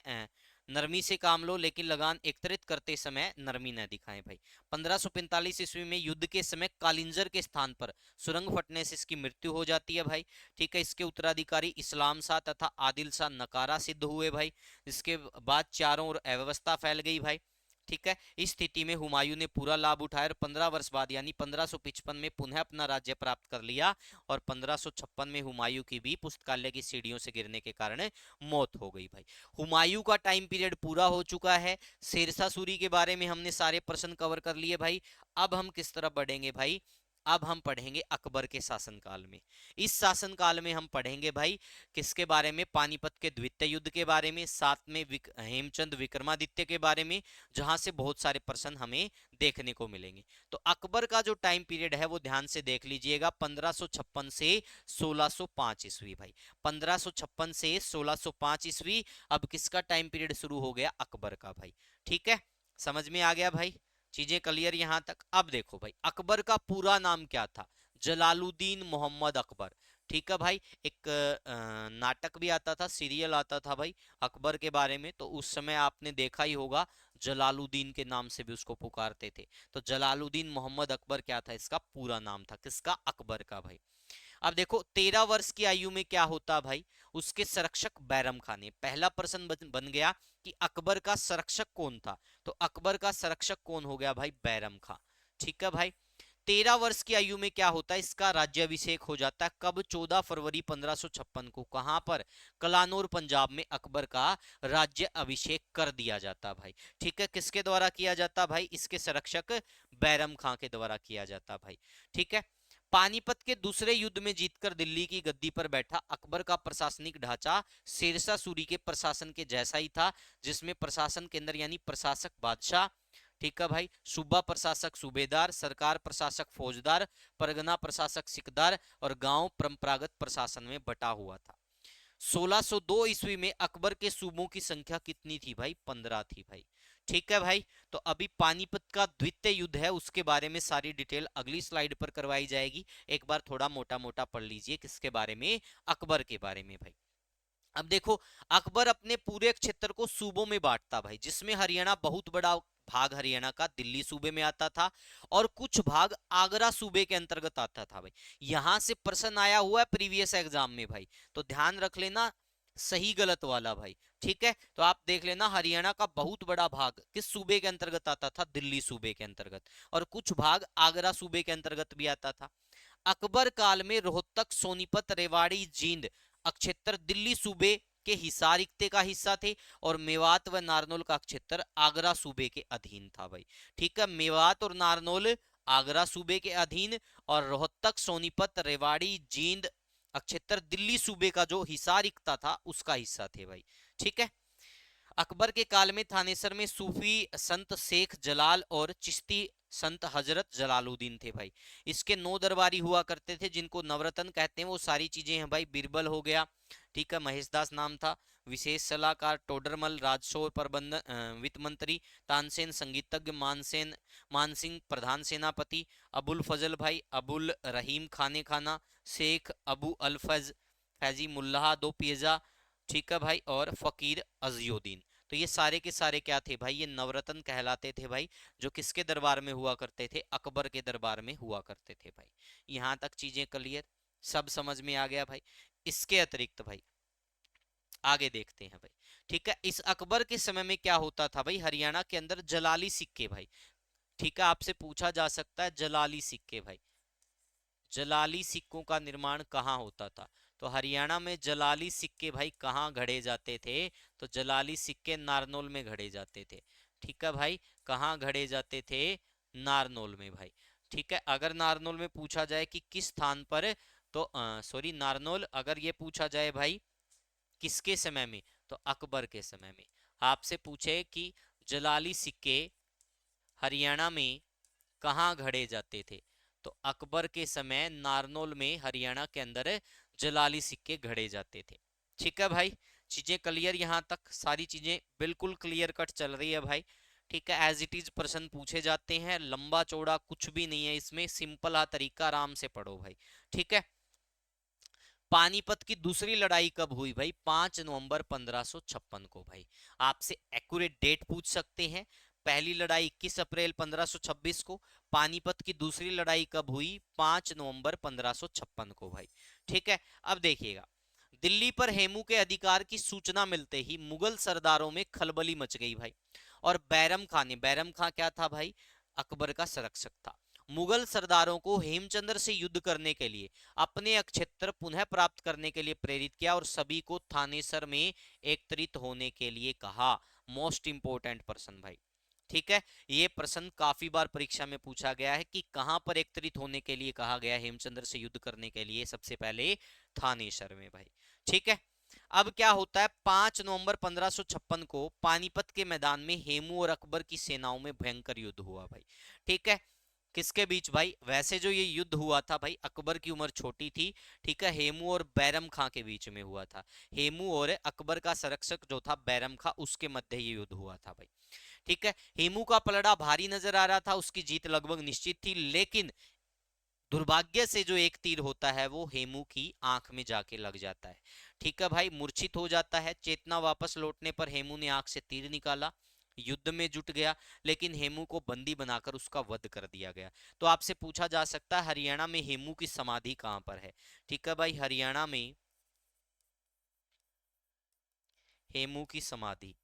नरमी से काम लो, लेकिन लगान एकत्रित करते समय नरमी न दिखाएं भाई। 1545 ईस्वी में युद्ध के समय कालिंजर के स्थान पर सुरंग फटने से इसकी मृत्यु हो जाती है भाई। ठीक है, इसके उत्तराधिकारी इस्लाम शाह तथा आदिल शाह नकारा सिद्ध हुए भाई। इसके बाद चारों ओर अव्यवस्था फैल गई भाई। ठीक है, इस स्थिति में हुमायूं ने पूरा लाभ उठाया और 15 वर्ष बाद यानी 1555 में पुनः अपना राज्य प्राप्त कर लिया। और 1556 में हुमायूं की भी पुस्तकालय की सीढ़ियों से गिरने के कारण मौत हो गई भाई। हुमायूं का टाइम पीरियड पूरा हो चुका है। शेरशाह सूरी के बारे में हमने सारे प्रश्न कवर कर लिए भाई। अब हम किस तरफ बढ़ेंगे भाई, अब हम पढ़ेंगे अकबर के शासनकाल में। इस शासनकाल में हम पढ़ेंगे भाई किसके बारे में, पानीपत के द्वितीय युद्ध के बारे में, साथ में हेमचंद विक्रमादित्य के बारे में, जहां से बहुत सारे प्रश्न हमें देखने को मिलेंगे। तो अकबर का जो टाइम पीरियड है वो ध्यान से देख लीजिएगा, 1556 से 1605 ईस्वी भाई। 1556 से 1605 ईस्वी। अब किसका टाइम पीरियड शुरू हो गया, अकबर का भाई। ठीक है, समझ में आ गया भाई, चीजें क्लियर यहां तक। अब देखो भाई, अकबर का पूरा नाम क्या था, जलालुद्दीन मोहम्मद अकबर। ठीक है भाई, एक नाटक भी आता था, सीरियल आता था भाई अकबर के बारे में, तो उस समय आपने देखा ही होगा, जलालुद्दीन के नाम से भी उसको पुकारते थे। तो जलालुद्दीन मोहम्मद अकबर क्या था, इसका पूरा नाम था, किसका, अकबर का भाई। अब देखो 13 वर्ष की आयु में क्या होता भाई, उसके संरक्षक बैरम खान है। पहला प्रश्न बन गया कि अकबर का संरक्षक कौन था, तो अकबर का संरक्षक कौन हो गया भाई, बैरम खान। ठीक है भाई। 13 वर्ष की आयु में क्या होता है, इसका राज्याभिषेक हो जाता है, कब, 14 फरवरी 1556 को। कहां पर, कलानौर पंजाब में अकबर का राज्य अभिषेक कर दिया जाता भाई। ठीक है, किसके द्वारा किया जाता भाई, इसके संरक्षक बैरम खां के द्वारा किया जाता भाई। ठीक है, पानीपत के दूसरे युद्ध में जीतकर दिल्ली की गद्दी पर बैठा अकबर का प्रशासनिक ढांचा शेरशाह सूरी के प्रशासन के जैसा ही था, जिसमें प्रशासन केंद्र यानी प्रशासक बादशाह, ठीक है भाई, सूबा प्रशासक सूबेदार, सरकार प्रशासक फौजदार, परगना प्रशासक सिकदार और गांव परंपरागत प्रशासन में बटा हुआ था। 1602 ईस्वी में अकबर के सूबों की संख्या कितनी थी भाई, 15 थी भाई। ठीक है भाई, तो अभी पानीपत का द्वितीय युद्ध है, उसके बारे में सारी डिटेल अगली स्लाइड पर करवाई जाएगी। एक बार थोड़ा मोटा मोटा पढ़ लीजिए, किसके बारे में, अकबर के बारे में भाई। अब देखो, अकबर अपने पूरे क्षेत्र को सूबों में बांटता भाई, जिसमें हरियाणा, बहुत बड़ा भाग हरियाणा का दिल्ली सूबे में आता था और कुछ भाग आगरा सूबे के अंतर्गत आता था भाई। यहां से प्रश्न आया हुआ है प्रीवियस एग्जाम में भाई, तो ध्यान रख लेना सही गलत वाला भाई। ठीक है, तो आप देख लेना, हरियाणा का बहुत बड़ा भाग किस सूबे के अंतर्गत आता था, दिल्ली सूबे के अंतर्गत, और कुछ भाग आगरा सूबे के अंतर्गत भी आता था। अकबर काल में रोहतक, सोनीपत, रेवाड़ी, जींद क्षेत्र दिल्ली सूबे के हिसार इक्ते का हिस्सा थे और मेवात व नारनौल का क्षेत्र आगरा सूबे के अधीन था भाई। ठीक है, मेवात और नारनौल आगरा सूबे के अधीन और रोहतक, सोनीपत, रेवाड़ी, जींद क्षेत्र दिल्ली सूबे का जो हिसार इक्ता था उसका हिस्सा थे भाई। ठीक है, अकबर के काल में थानेसर में सूफी संत शेख जलाल और चिश्ती संत हजरत जलालुद्दीन थे भाई। इसके 9 दरबारी हुआ करते थे, जिनको नवरत्न कहते हैं, वो सारी चीजें हैं भाई। बीरबल हो गया, ठीक है, महेशदास नाम था, विशेष सलाहकार टोडरमल, राजस्व प्रबंधन वित्त मंत्री, तानसेन संगीतज्ञ, मानसेन मानसिंह प्रधान सेनापति, अबुल फजल भाई, अबुल रहीम खाने खाना, शेख अबू अल फैजी, मुल्लाह दो पियजा, ठीक है भाई, और फकीर अजियुद्दीन। तो ये सारे के सारे क्या थे भाई, ये नवरत्न कहलाते थे भाई, जो किसके दरबार में हुआ करते थे, अकबर के दरबार में हुआ करते थे भाई। यहां तक चीजें क्लियर, सब समझ में आ गया भाई। इसके अतिरिक्त भाई आगे देखते हैं भाई। ठीक है, इस अकबर के समय में क्या होता था भाई, हरियाणा के अंदर जलाली सिक्के भाई। ठीक है, आपसे पूछा जा सकता है जलाली सिक्के भाई, जलाली सिक्कों का निर्माण कहाँ होता था, तो हरियाणा में जलाली सिक्के भाई कहाँ घड़े जाते थे, तो जलाली सिक्के नारनौल में घड़े जाते थे। ठीक है भाई, कहाँ घड़े जाते थे, नारनौल में भाई। ठीक है, अगर नारनौल में पूछा जाए कि किस स्थान पर तो सॉरी नारनौल अगर ये पूछा जाए भाई किसके समय में, तो अकबर के समय में। आपसे पूछे कि जलाली सिक्के हरियाणा में कहाँ घड़े जाते थे, तो अकबर के समय नारनौल में हरियाणा के अंदर जलाली सिक्के घड़े जाते थे। ठीक है भाई, चीजें क्लियर, यहाँ तक सारी चीजें बिल्कुल क्लियर कट चल रही है भाई। ठीक है, एज इट इज प्रश्न पूछे जाते हैं, लंबा चौड़ा कुछ भी नहीं है इसमें, सिंपल आ तरीका, आराम से पढ़ो भाई। ठीक है, पानीपत की दूसरी लड़ाई कब हुई भाई, 5 नवंबर 1556 को भाई। आपसे एक्यूरेट डेट पूछ सकते हैं। पहली लड़ाई 21 अप्रैल 1526 को, पानीपत की दूसरी लड़ाई कब हुई, 5 नवंबर 1556 को भाई। ठीक है, अब देखिएगा, दिल्ली पर हेमू के अधिकार की सूचना मिलते ही मुगल सरदारों में खलबली मच गई भाई। और बैरम खां ने, बैरम खां क्या था भाई, अकबर का संरक्षक था, मुगल सरदारों को हेमचंद्र से युद्ध करने के लिए, अपने अक्षेत्र पुनः प्राप्त करने के लिए प्रेरित किया और सभी को थानेसर में एकत्रित होने के लिए कहा। मोस्ट इंपोर्टेंट पर्सन भाई। ठीक है, ये प्रश्न काफी बार परीक्षा में पूछा गया है कि कहां पर एकत्रित होने के लिए कहा गया हेमचंद्र से युद्ध करने के लिए, सबसे पहले थानेसर में भाई। ठीक है, अब क्या होता है, 5 नवंबर 1556 को पानीपत के मैदान में हेमू और अकबर की सेनाओं में भयंकर युद्ध हुआ भाई। ठीक है, किसके बीच भाई, वैसे जो ये युद्ध हुआ था भाई, अकबर की उम्र छोटी थी। ठीक है, हेमू और बैरम खां के बीच में हुआ था। हेमू और अकबर का संरक्षक जो था बैरम खां, उसके मध्य ये युद्ध हुआ था भाई। ठीक है, हेमू का पलड़ा भारी नजर आ रहा था, उसकी जीत लगभग निश्चित थी, लेकिन दुर्भाग्य से जो एक तीर होता है वो हेमू की आंख में जाके लग जाता है। ठीक है भाई, मूर्छित हो जाता है, चेतना वापस लौटने पर हेमू ने आंख से तीर निकाला, युद्ध में जुट गया, लेकिन हेमू को बंदी बनाकर उसका वध कर दिया गया। तो आपसे पूछा जा सकता है हरियाणा में हेमू की समाधि कहां पर है। ठीक है भाई, हरियाणा में हेमू की समाधि,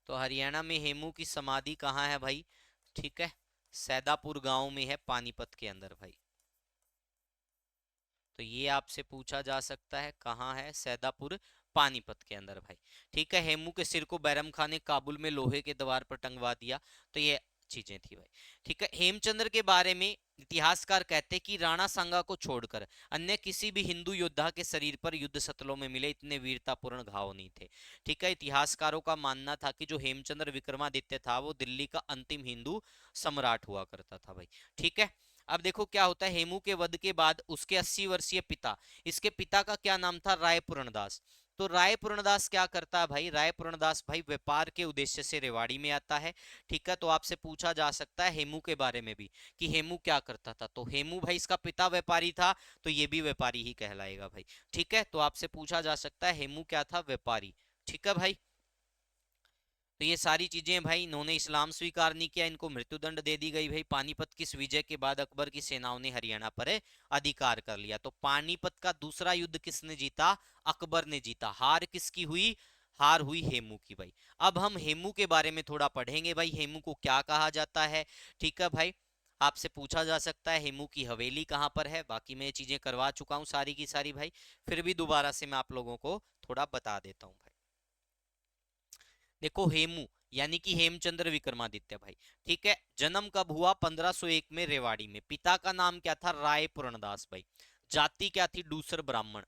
तो हरियाणा में हेमू की समाधि कहाँ है भाई, ठीक है, सैदापुर गांव में है, पानीपत के अंदर भाई। तो ये आपसे पूछा जा सकता है कहाँ है, सैदापुर पानीपत के अंदर भाई। ठीक है, हेमू के सिर को बैरम खान ने काबुल में लोहे के द्वार पर टंगवा दिया। तो ये चीजें थी भाई। ठीक है, हेमचंद्र के बारे में इतिहासकार कहते हैं कि राणा सांगा को छोड़कर अन्य किसी भी हिंदू योद्धा के शरीर पर युद्ध स्थलों में मिले इतने वीरतापूर्ण घाव नहीं थे। ठीक है, इतिहासकारों का मानना था कि जो हेमचंद्र विक्रमादित्य था वो दिल्ली का अंतिम हिंदू सम्राट हुआ करता था भाई। ठीक है, अब देखो क्या होता है, हेमू के वध के बाद उसके 80 वर्षीय पिता, इसके पिता का क्या नाम था, राय पूर्णदास। तो राय पूर्णदास क्या करता है भाई, राय पूर्णदास भाई व्यापार के उद्देश्य से रेवाड़ी में आता है। ठीक है, तो आपसे पूछा जा सकता है हेमू के बारे में भी कि हेमू क्या करता था, तो हेमू भाई इसका पिता व्यापारी था, तो ये भी व्यापारी ही कहलाएगा भाई। ठीक है, तो आपसे पूछा जा सकता है हेमू क्या था, व्यापारी। ठीक है भाई, तो ये सारी चीजें भाई, इन्होंने इस्लाम स्वीकार नहीं किया, इनको मृत्युदंड दे दी गई भाई। पानीपत की इस विजय के बाद अकबर की सेनाओं ने हरियाणा पर अधिकार कर लिया। तो पानीपत का दूसरा युद्ध किसने जीता, अकबर ने जीता। हार किसकी हुई, हार हुई हेमू की भाई। अब हम हेमू के बारे में थोड़ा पढ़ेंगे भाई, हेमू को क्या कहा जाता है। ठीक है भाई, आपसे पूछा जा सकता है हेमू की हवेली कहाँ पर है, बाकी मैं ये चीजें करवा चुका हूँ सारी की सारी भाई, फिर भी दोबारा से मैं आप लोगों को थोड़ा बता देता हूँ भाई। देखो हेमू यानी कि हेमचंद्र विक्रमादित्य भाई। ठीक है, जन्म कब हुआ, 1501 में रेवाड़ी में। पिता का नाम क्या था, राय पूर्णदास भाई। जाति क्या थी, डूसर ब्राह्मण।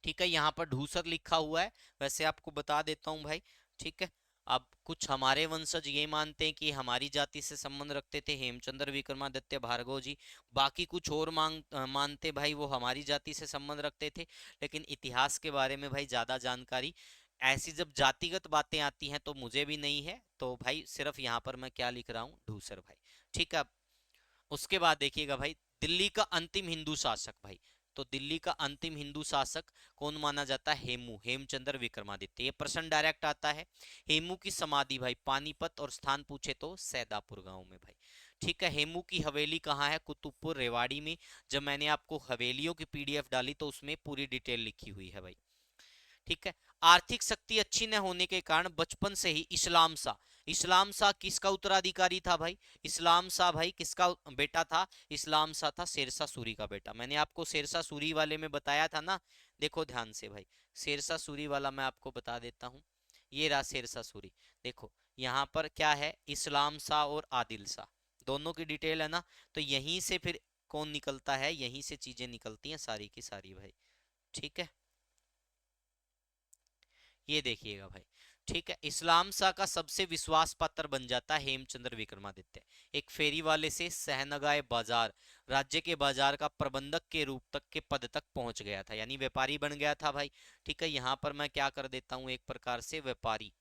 ठीक है, यहाँ पर ढूसर लिखा हुआ है, वैसे आपको बता देता हूँ भाई। ठीक है, अब कुछ हमारे वंशज ये मानते हैं कि हमारी जाति से संबंध रखते थे हेमचंद्र विक्रमादित्य भार्गव जी, बाकी कुछ और मानते भाई वो हमारी जाति से संबंध रखते थे। लेकिन इतिहास के बारे में भाई ज्यादा जानकारी, ऐसी जब जातिगत बातें आती हैं तो मुझे भी नहीं है, तो भाई सिर्फ यहाँ पर मैं क्या लिख रहा हूँ, ढूसर भाई। ठीक है, उसके बाद देखिएगा भाई, दिल्ली का अंतिम हिंदू शासक भाई। तो दिल्ली का अंतिम हिंदू शासक कौन माना जाता है, हेमू, हेमचंद्र विक्रमादित्य। ये प्रश्न डायरेक्ट आता है। हेमू की समाधि भाई पानीपत, और स्थान पूछे तो सैदापुर गांव में भाई। ठीक है, हेमू की हवेली कहाँ है, कुतुबपुर रेवाड़ी में। जब मैंने आपको हवेलियों की पीडीएफ डाली तो उसमें पूरी डिटेल लिखी हुई है भाई। ठीक है, आर्थिक शक्ति अच्छी न होने के कारण बचपन से ही इस्लाम शाह, इस्लाम शाह किसका उत्तराधिकारी था भाई, इस्लाम शाह भाई किसका बेटा था, इस्लाम शाह था शेरशाह सूरी का बेटा। मैंने आपको शेरशाह सूरी वाले में बताया था ना, देखो ध्यान से भाई, शेरशाह सूरी वाला मैं आपको बता देता हूँ। ये रहा शेरशाह सूरी, देखो यहाँ पर क्या है, इस्लाम शाह और आदिल शाह, दोनों की डिटेल है ना, तो यहीं से फिर कौन निकलता है, यहीं से चीजें निकलती हैं सारी की सारी भाई। ठीक है, ये देखिएगा भाई। ठीक है, इस्लाम शाह का सबसे विश्वास पात्र बन जाता है हेमचंद्र विक्रमादित्य। एक फेरी वाले से सहनगाय बाजार, राज्य के बाजार का प्रबंधक के रूप तक के पद तक पहुंच गया था, यानी व्यापारी बन गया था भाई। ठीक है, यहां पर मैं क्या कर देता हूं, एक प्रकार से व्यापारी।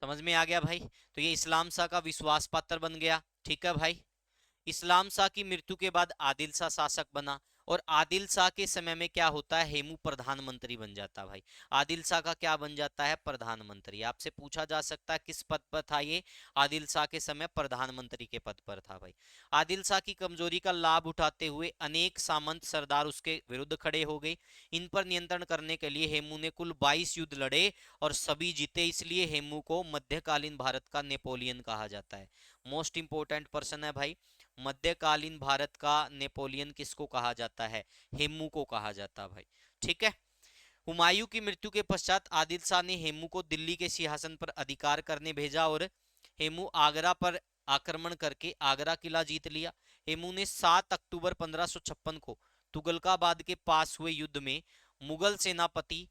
समझ में आ गया भाई। तो ये इस्लाम शाह का विश्वास पात्र बन गया। ठीक है भाई। इस्लाम शाह की मृत्यु के बाद आदिल शाह शासक बना, और आदिल शाह के समय में क्या होता है, हेमू प्रधानमंत्री बन जाता है भाई। आदिल शाह का क्या बन जाता है, प्रधानमंत्री। आपसे पूछा जा सकता है किस पद पर था ये, आदिल शाह के समय प्रधानमंत्री के पद पर था भाई। आदिल शाह की कमजोरी का लाभ उठाते हुए अनेक सामंत सरदार उसके विरुद्ध खड़े हो गए। इन पर नियंत्रण करने के लिए हेमू ने कुल 22 युद्ध लड़े और सभी जीते, इसलिए हेमू को मध्यकालीन भारत का नेपोलियन कहा जाता है। मोस्ट इंपोर्टेंट पर्सन है भाई। मध्यकालीन भारत का नेपोलियन किसको कहा जाता है, हेमू को कहा जाता है भाई। ठीक है। हुमायूं की मृत्यु के पश्चात आदिल शाह ने हेमू को दिल्ली के सिंहासन पर अधिकार करने भेजा, और हेमू आगरा पर आक्रमण करके आगरा किला जीत लिया। हेमू ने 7 अक्टूबर 1556 को तुगलकाबाद के पास हुए युद्ध में मुगल सेनापति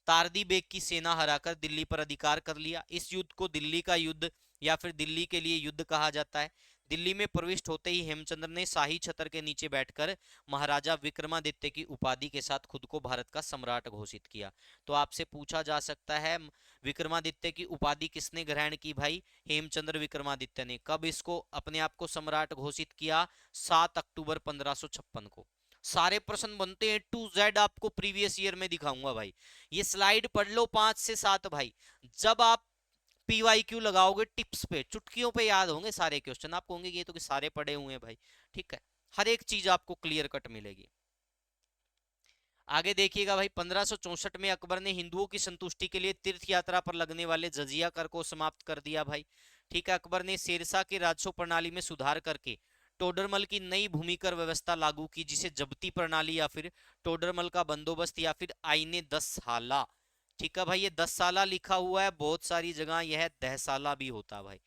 तारदी बेग की सेना हराकर दिल्ली पर अधिकार कर लिया। इस युद्ध को दिल्ली का युद्ध या फिर दिल्ली के लिए युद्ध कहा जाता है। दिल्ली में प्रविष्ट होते ही हेमचंद्र ने शाही छत्र के नीचे बैठकर महाराजा विक्रमादित्य की उपाधि के साथ खुद को भारत का सम्राट घोषित किया। तो आपसे पूछा जा सकता है विक्रमादित्य की उपाधि किसने ग्रहण की भाई, हेमचंद्र विक्रमादित्य ने। कब इसको अपने आप को सम्राट घोषित किया, 7 अक्टूबर 1556 को। सारे प्रश्न बनते हैं टू Z, आपको प्रीवियस ईयर में दिखाऊंगा भाई। ये स्लाइड पढ़ लो 5 से 7 भाई। जब आप PYQ लगाओगे टिप्स पे, चुटकियों पे याद होंगे सारे क्वेश्चन, आपको होंगे ये तो कि सारे पढ़े हुए हैं भाई। ठीक है, हर एक चीज आपको क्लियर कट मिलेगी। आगे देखिएगा भाई, 1564 में अकबर ने हिंदुओं की संतुष्टि के लिए तीर्थ यात्रा पर लगने वाले जजिया कर को समाप्त कर दिया भाई। ठीक है, अकबर ने शेरशाह के राजस्व प्रणाली में सुधार करके टोडरमल की नई भूमिकर व्यवस्था लागू की, जिसे जब्ती प्रणाली या फिर टोडरमल का बंदोबस्त या फिर आईने 10 साला। ठीक है भाई, ये 10 साला लिखा हुआ है, बहुत सारी जगह यह 10 साला भी होता है भाई।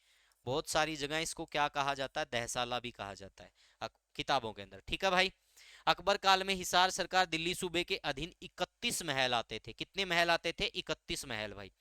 बहुत सारी जगह इसको क्या कहा जाता है, 10 साला भी कहा जाता है किताबों के अंदर। ठीक है भाई। अकबर काल में हिसार सरकार दिल्ली सूबे के अधीन 31 महल आते थे। कितने महल आते थे, 31 महल भाई।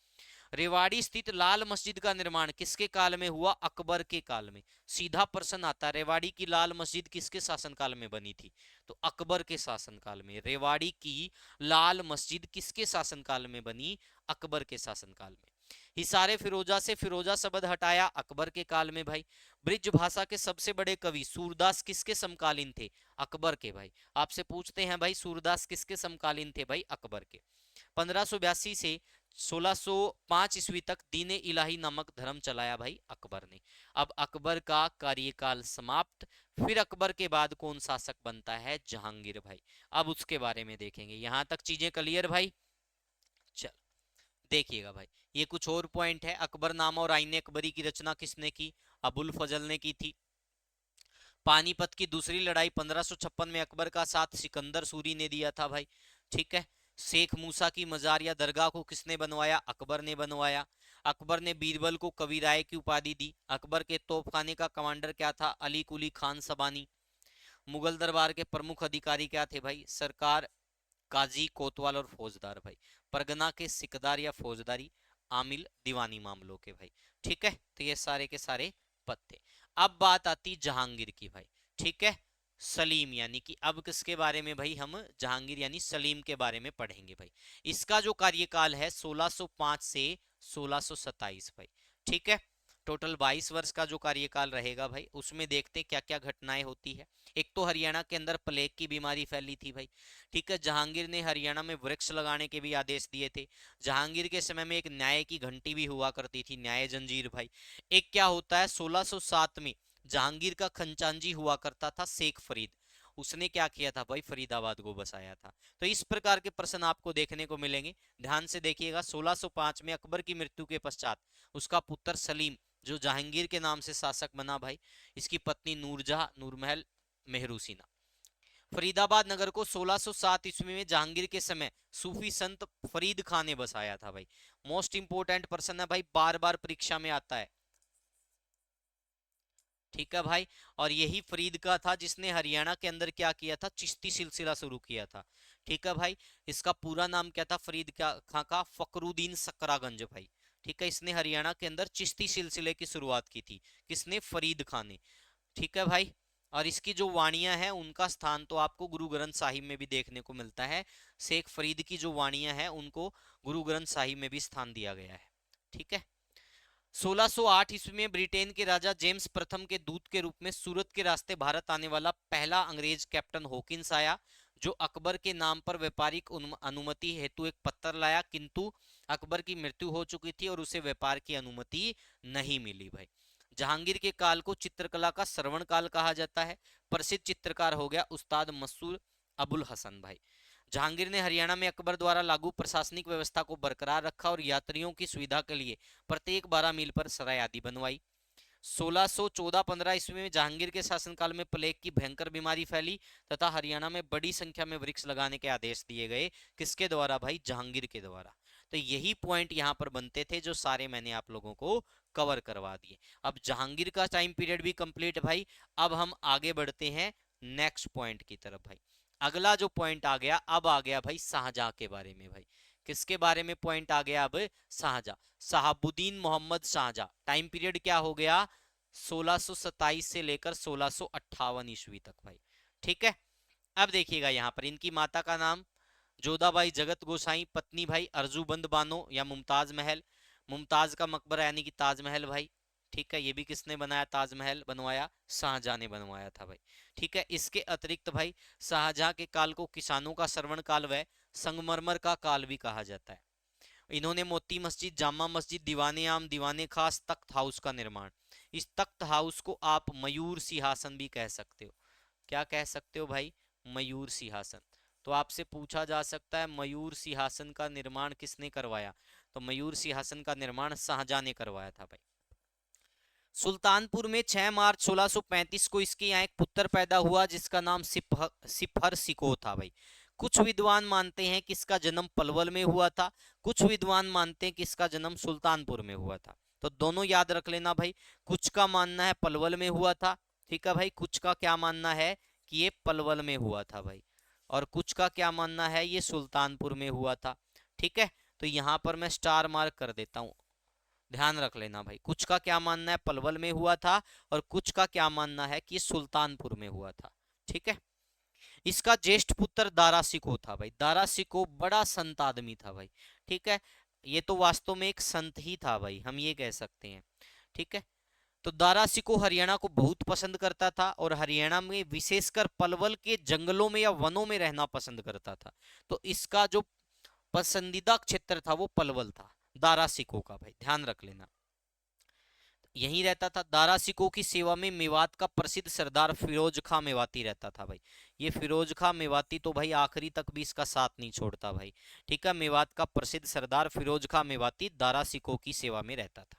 रेवाड़ी स्थित लाल मस्जिद का निर्माण किसके काल में हुआ, अकबर के काल में। सीधा प्रश्न आता है, रेवाड़ी की लाल मस्जिद किसके शासनकाल में बनी थी, तो अकबर के शासनकाल में। रेवाड़ी की लाल मस्जिद किसके शासनकाल में बनी, अकबर के शासनकाल में। हिसारे फिरोजा से फिरोजा शब्द हटाया, अकबर के काल में भाई। ब्रिज भाषा के सबसे बड़े कवि सूरदास किसके समकालीन थे, अकबर के भाई। आपसे पूछते हैं भाई सूरदास किसके समकालीन थे भाई, अकबर के। 1582 से 1605 ईस्वी तक दीन इलाही नामक धर्म चलाया भाई अकबर ने। अब अकबर का कार्यकाल समाप्त, फिर अकबर के बाद कौन शासक बनता है, जहांगीर भाई। अब उसके बारे में देखेंगे। यहां तक चीजें क्लियर भाई। चल देखिएगा भाई, ये कुछ और पॉइंट है। अकबरनामा और आईने अकबरी की रचना किसने की, अबुल फजल ने की थी। पानीपत की दूसरी लड़ाई 1556 में अकबर का साथ सिकंदर सूरी ने दिया था भाई। ठीक है। शेख मूसा की मजार या दरगाह को किसने बनवाया, अकबर ने बनवाया। अकबर ने बीरबल को कविराय की उपाधि दी। अकबर के तोपखाने का कमांडर क्या था, अली कुली खान सबानी। मुगल दरबार के प्रमुख अधिकारी क्या थे भाई, सरकार, काजी, कोतवाल और फौजदार भाई। परगना के सिकदार या फौजदारी, आमिल, दीवानी मामलों के भाई। ठीक है, तो ये सारे के सारे पद थे। अब बात आती जहांगीर की भाई। ठीक है, सलीम यानी कि अब किसके बारे में भाई, हम जहांगीर यानी सलीम के बारे में पढ़ेंगे भाई। इसका जो कार्यकाल है 1605 से 1627 भाई। ठीक है, टोटल 22 वर्ष का जो कार्यकाल रहेगा भाई, उसमें देखते हैं क्या क्या घटनाएं होती है। एक तो हरियाणा के अंदर प्लेग की बीमारी फैली थी भाई। ठीक है, जहांगीर ने हरियाणा में वृक्ष लगाने के भी आदेश दिए थे। जहांगीर के समय में एक न्याय की घंटी भी हुआ करती थी, न्याय जंजीर भाई। एक क्या होता है, 1607 में जहांगीर का खंचांजी हुआ करता था शेख फरीद, उसने क्या किया था भाई, फरीदाबाद को बसाया था। तो इस प्रकार के प्रश्न आपको देखने को मिलेंगे। ध्यान से देखिएगा, 1605 में अकबर की मृत्यु के पश्चात उसका पुत्र सलीम जो जहांगीर के नाम से शासक बना भाई। इसकी पत्नी नूरजहां, नूरमहल, मेहरुसीना। फरीदाबाद नगर को 1607 ईस्वी में जहांगीर के समय सूफी संत फरीद खान ने बसाया था भाई। मोस्ट इंपोर्टेंट पर्सन है भाई, बार बार परीक्षा में आता है। ठीक है भाई। और यही फरीद का था जिसने हरियाणा के अंदर क्या किया था, चिश्ती सिलसिला शुरू किया था। ठीक है भाई। इसका पूरा नाम क्या था फरीद खां का, फकरुद्दीन सकरागंज भाई। ठीक है, इसने हरियाणा के अंदर चिश्ती सिलसिले की शुरुआत की थी। किसने, फरीद खान ने। ठीक है भाई। और इसकी जो वाणियां हैं उनका स्थान तो आपको गुरु ग्रंथ साहिब में भी देखने को मिलता है। शेख फरीद की जो वाणियां हैं उनको गुरु ग्रंथ साहिब में भी स्थान दिया गया है। ठीक है। 1608 ईस्वी में ब्रिटेन के राजा जेम्स प्रथम के दूत के रूप में सूरत के रास्ते भारत आने वाला पहला अंग्रेज कैप्टन हॉकिंस आया, जो अकबर के नाम पर व्यापारिक अनुमति हेतु एक पत्र लाया, किंतु अकबर की मृत्यु हो चुकी थी और उसे व्यापार की अनुमति नहीं मिली भाई। जहांगीर के काल को चित्रकला का श्रवण काल कहा जाता है। प्रसिद्ध चित्रकार हो गया उस्ताद मसूर अबुल हसन भाई। जहांगीर ने हरियाणा में अकबर द्वारा लागू प्रशासनिक व्यवस्था को बरकरार रखा और यात्रियों की सुविधा के लिए प्रत्येक 12 मील पर सराय आदि बनवाई। 1614-15 ईस्वी में जहांगीर के शासनकाल में प्लेग की भयंकर बीमारी फैली तथा हरियाणा में बड़ी संख्या में वृक्ष लगाने के आदेश दिए गए। किसके द्वारा भाई, जहांगीर के द्वारा। तो यही पॉइंट यहाँ पर बनते थे जो सारे मैंने आप लोगों को कवर करवा दिए। अब जहांगीर का टाइम पीरियड भी कंप्लीट भाई। अब हम आगे बढ़ते हैं नेक्स्ट पॉइंट की तरफ भाई। अगला जो पॉइंट आ गया, अब आ गया भाई शाहजहां के बारे में भाई। किसके बारे में पॉइंट आ गया अब, शाहजहां। शहाबुद्दीन मोहम्मद शाहजहां। टाइम पीरियड क्या हो गया, 1627 से लेकर 1658 ईस्वी तक भाई। ठीक है। अब देखिएगा यहाँ पर इनकी माता का नाम जोधाबाई जगत गोसाई, पत्नी भाई अर्जुबंद बानो या मुमताज महल। मुमताज का मकबरा यानी कि ताजमहल भाई। ठीक है, ये भी किसने बनाया, ताजमहल बनवाया, शाहजहां ने बनवाया था भाई। ठीक है। इसके अतिरिक्त भाई शाहजहां के काल को किसानों का श्रवण काल व संगमरमर का काल भी कहा जाता है। इन्होंने मोती मस्जिद, जामा मस्जिद, दीवाने आम, दीवाने खास, तख्त हाउस का निर्माण। इस तख्त हाउस को आप मयूर सिंहासन भी कह सकते हो। क्या कह सकते हो भाई, मयूर सिंहासन। तो आपसे पूछा जा सकता है मयूर सिंहासन का निर्माण किसने करवाया, तो मयूर सिंहासन का निर्माण शाहजहां ने करवाया था भाई। सुल्तानपुर में 6 मार्च 1635 को इसके यहाँ एक पुत्र पैदा हुआ जिसका नाम सिफर सिको था भाई। कुछ विद्वान मानते हैं कि इसका जन्म पलवल में हुआ था, कुछ विद्वान मानते हैं कि इसका जन्म सुल्तानपुर में हुआ था। तो दोनों याद रख लेना भाई। कुछ का मानना है पलवल में हुआ था। ठीक है भाई। कुछ का क्या मानना है कि ये पलवल में हुआ था भाई, और कुछ का क्या मानना है ये सुल्तानपुर में हुआ था। ठीक है। तो यहाँ पर मैं स्टार मार्क कर देता हूँ, ध्यान रख लेना भाई। कुछ का क्या मानना है पलवल में हुआ था और कुछ का क्या मानना है कि सुल्तानपुर में हुआ था। ठीक है। इसका ज्येष्ठ पुत्र दारा सिको था भाई। दारा सिको बड़ा संत आदमी था भाई। ठीक है। ये तो वास्तव में एक संत ही था भाई, हम ये कह सकते हैं। ठीक है। तो दारा सिको हरियाणा को बहुत पसंद करता था और हरियाणा में विशेषकर पलवल के जंगलों में या वनों में रहना पसंद करता था। तो इसका जो पसंदीदा क्षेत्र था वो पलवल था दारा सिको का भाई, ध्यान रख लेना। यहीं रहता था। दारा सिको की सेवा में मेवात का प्रसिद्ध सरदार फिरोज खां मेवाती रहता था भाई। ये फिरोज खां मेवाती तो भाई आखिरी तक भी इसका साथ नहीं छोड़ता भाई। ठीक है। मेवात का प्रसिद्ध सरदार फिरोज खां मेवाती दारा सिको की सेवा में रहता था।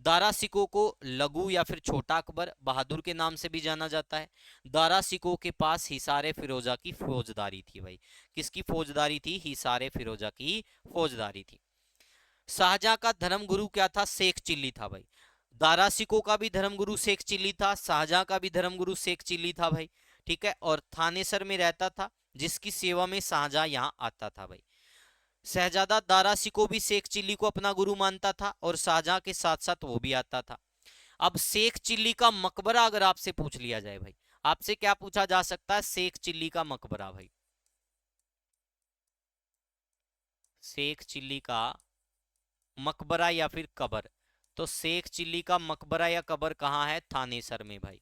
दारा सिको को लघु या फिर छोटा अकबर, बहादुर के नाम से भी जाना जाता है। दारा सिको के पास हिसारे फिरोजा की फौजदारी थी भाई। किसकी फौजदारी थी, हिसारे फिरोजा की फौजदारी थी। शाहजहां का धर्मगुरु क्या था, शेख चिल्ली था भाई। दारा सिको का भी धर्मगुरु शेख चिल्ली था, शाहजहां का भी धर्मगुरु शेख चिल्ली था भाई। ठीक है। और थानेसर में रहता था जिसकी सेवा में शाहजहां यहाँ आता था भाई। शहजादा दारा सिको भी शेख चिल्ली को अपना गुरु मानता था और शाहजहां के साथ साथ वो भी आता था। अब शेख चिल्ली का मकबरा अगर आपसे पूछ लिया जाए भाई, आपसे क्या पूछा जा सकता है, शेख चिल्ली का मकबरा भाई। शेख चिल्ली का मकबरा या फिर कबर। तो शेख चिल्ली का मकबरा या कबर कहाँ है, थानेसर में भाई।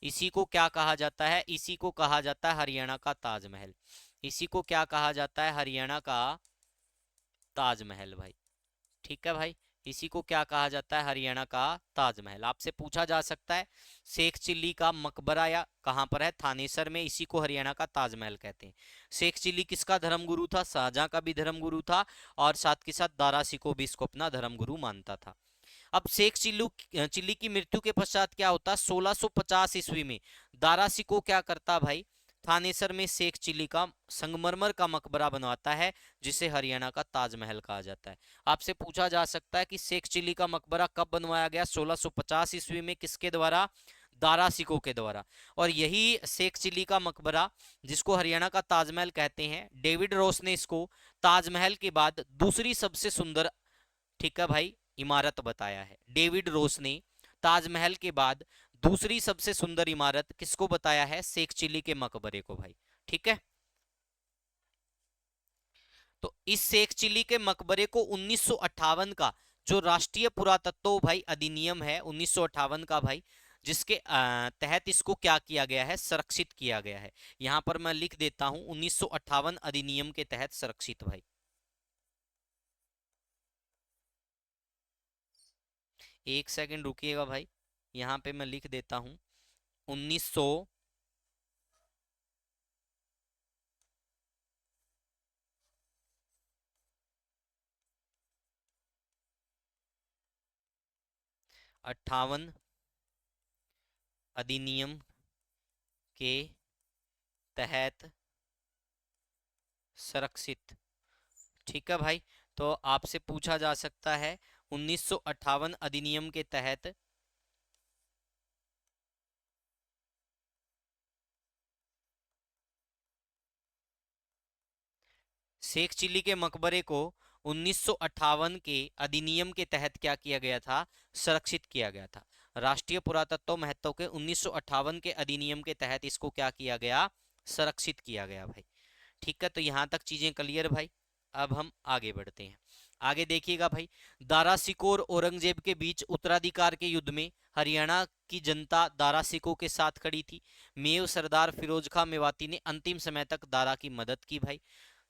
इसी को क्या कहा जाता है, इसी को कहा जाता है हरियाणा का ताजमहल। इसी को क्या कहा जाता है, हरियाणा का ताजमहल भाई। ठीक है भाई। इसी को क्या कहा जाता है, हरियाणा का ताजमहल। आपसे पूछा जा सकता है शेख चिल्ली का मकबरा या कहां पर है, थानेसर में। इसी को हरियाणा का ताजमहल कहते हैं। शेख चिल्ली किसका धर्मगुरु था, शाहजहां का भी धर्मगुरु था और साथ के साथ दारा सिको भी इसको अपना धर्मगुरु मानता था। अब शेख चिल्ली की मृत्यु के पश्चात क्या होता, 1650 ईस्वी में दारा सिको क्या करता भाई, थानेसर में शेख चिली का संगमरमर का मकबरा बनवाता है, जिसे हरियाणा का ताजमहल कहा जाता है। आपसे पूछा जा सकता है कि शेख चिली का मकबरा कब बनवाया गया? 1650 ईस्वी में। किसके द्वारा? दारा सिकों के द्वारा। और यही शेख चिली का मकबरा, जिसको हरियाणा का ताजमहल कहते हैं, डेविड रॉस ने इसको ताजमहल के बाद दूसरी सबसे सुंदर, ठीक है भाई, इमारत बताया है। डेविड रॉस ने ताजमहल के बाद दूसरी सबसे सुंदर इमारत किसको बताया है? शेख चिली के मकबरे को भाई। ठीक है, तो इस शेख चिली के मकबरे को 1958 का जो राष्ट्रीय पुरातत्व भाई अधिनियम है 1958 का भाई, जिसके तहत इसको क्या किया गया है? संरक्षित किया गया है। यहां पर मैं लिख देता हूं 1958 अधिनियम के तहत संरक्षित भाई। एक सेकंड रुकिएगा भाई, यहां पे मैं लिख देता हूं 1958 अधिनियम के तहत संरक्षित। ठीक है भाई, तो आपसे पूछा जा सकता है 1958 अधिनियम के तहत शेख चिली के मकबरे को 1958 के अधिनियम के तहत क्या किया गया था? संरक्षित किया गया था। राष्ट्रीय पुरातत्व महत्व के 1958 के अधिनियम के तहत इसको क्या किया गया? संरक्षित किया गया भाई। ठीक है, तो यहां तक चीजें क्लियर भाई। अब हम आगे बढ़ते हैं। आगे देखिएगा भाई, दारा सिकों और औरंगजेब के बीच उत्तराधिकार के युद्ध में हरियाणा की जनता दारा सिकों के साथ खड़ी थी। मेव सरदार फिरोज खां मेवाती ने अंतिम समय तक दारा की मदद की भाई।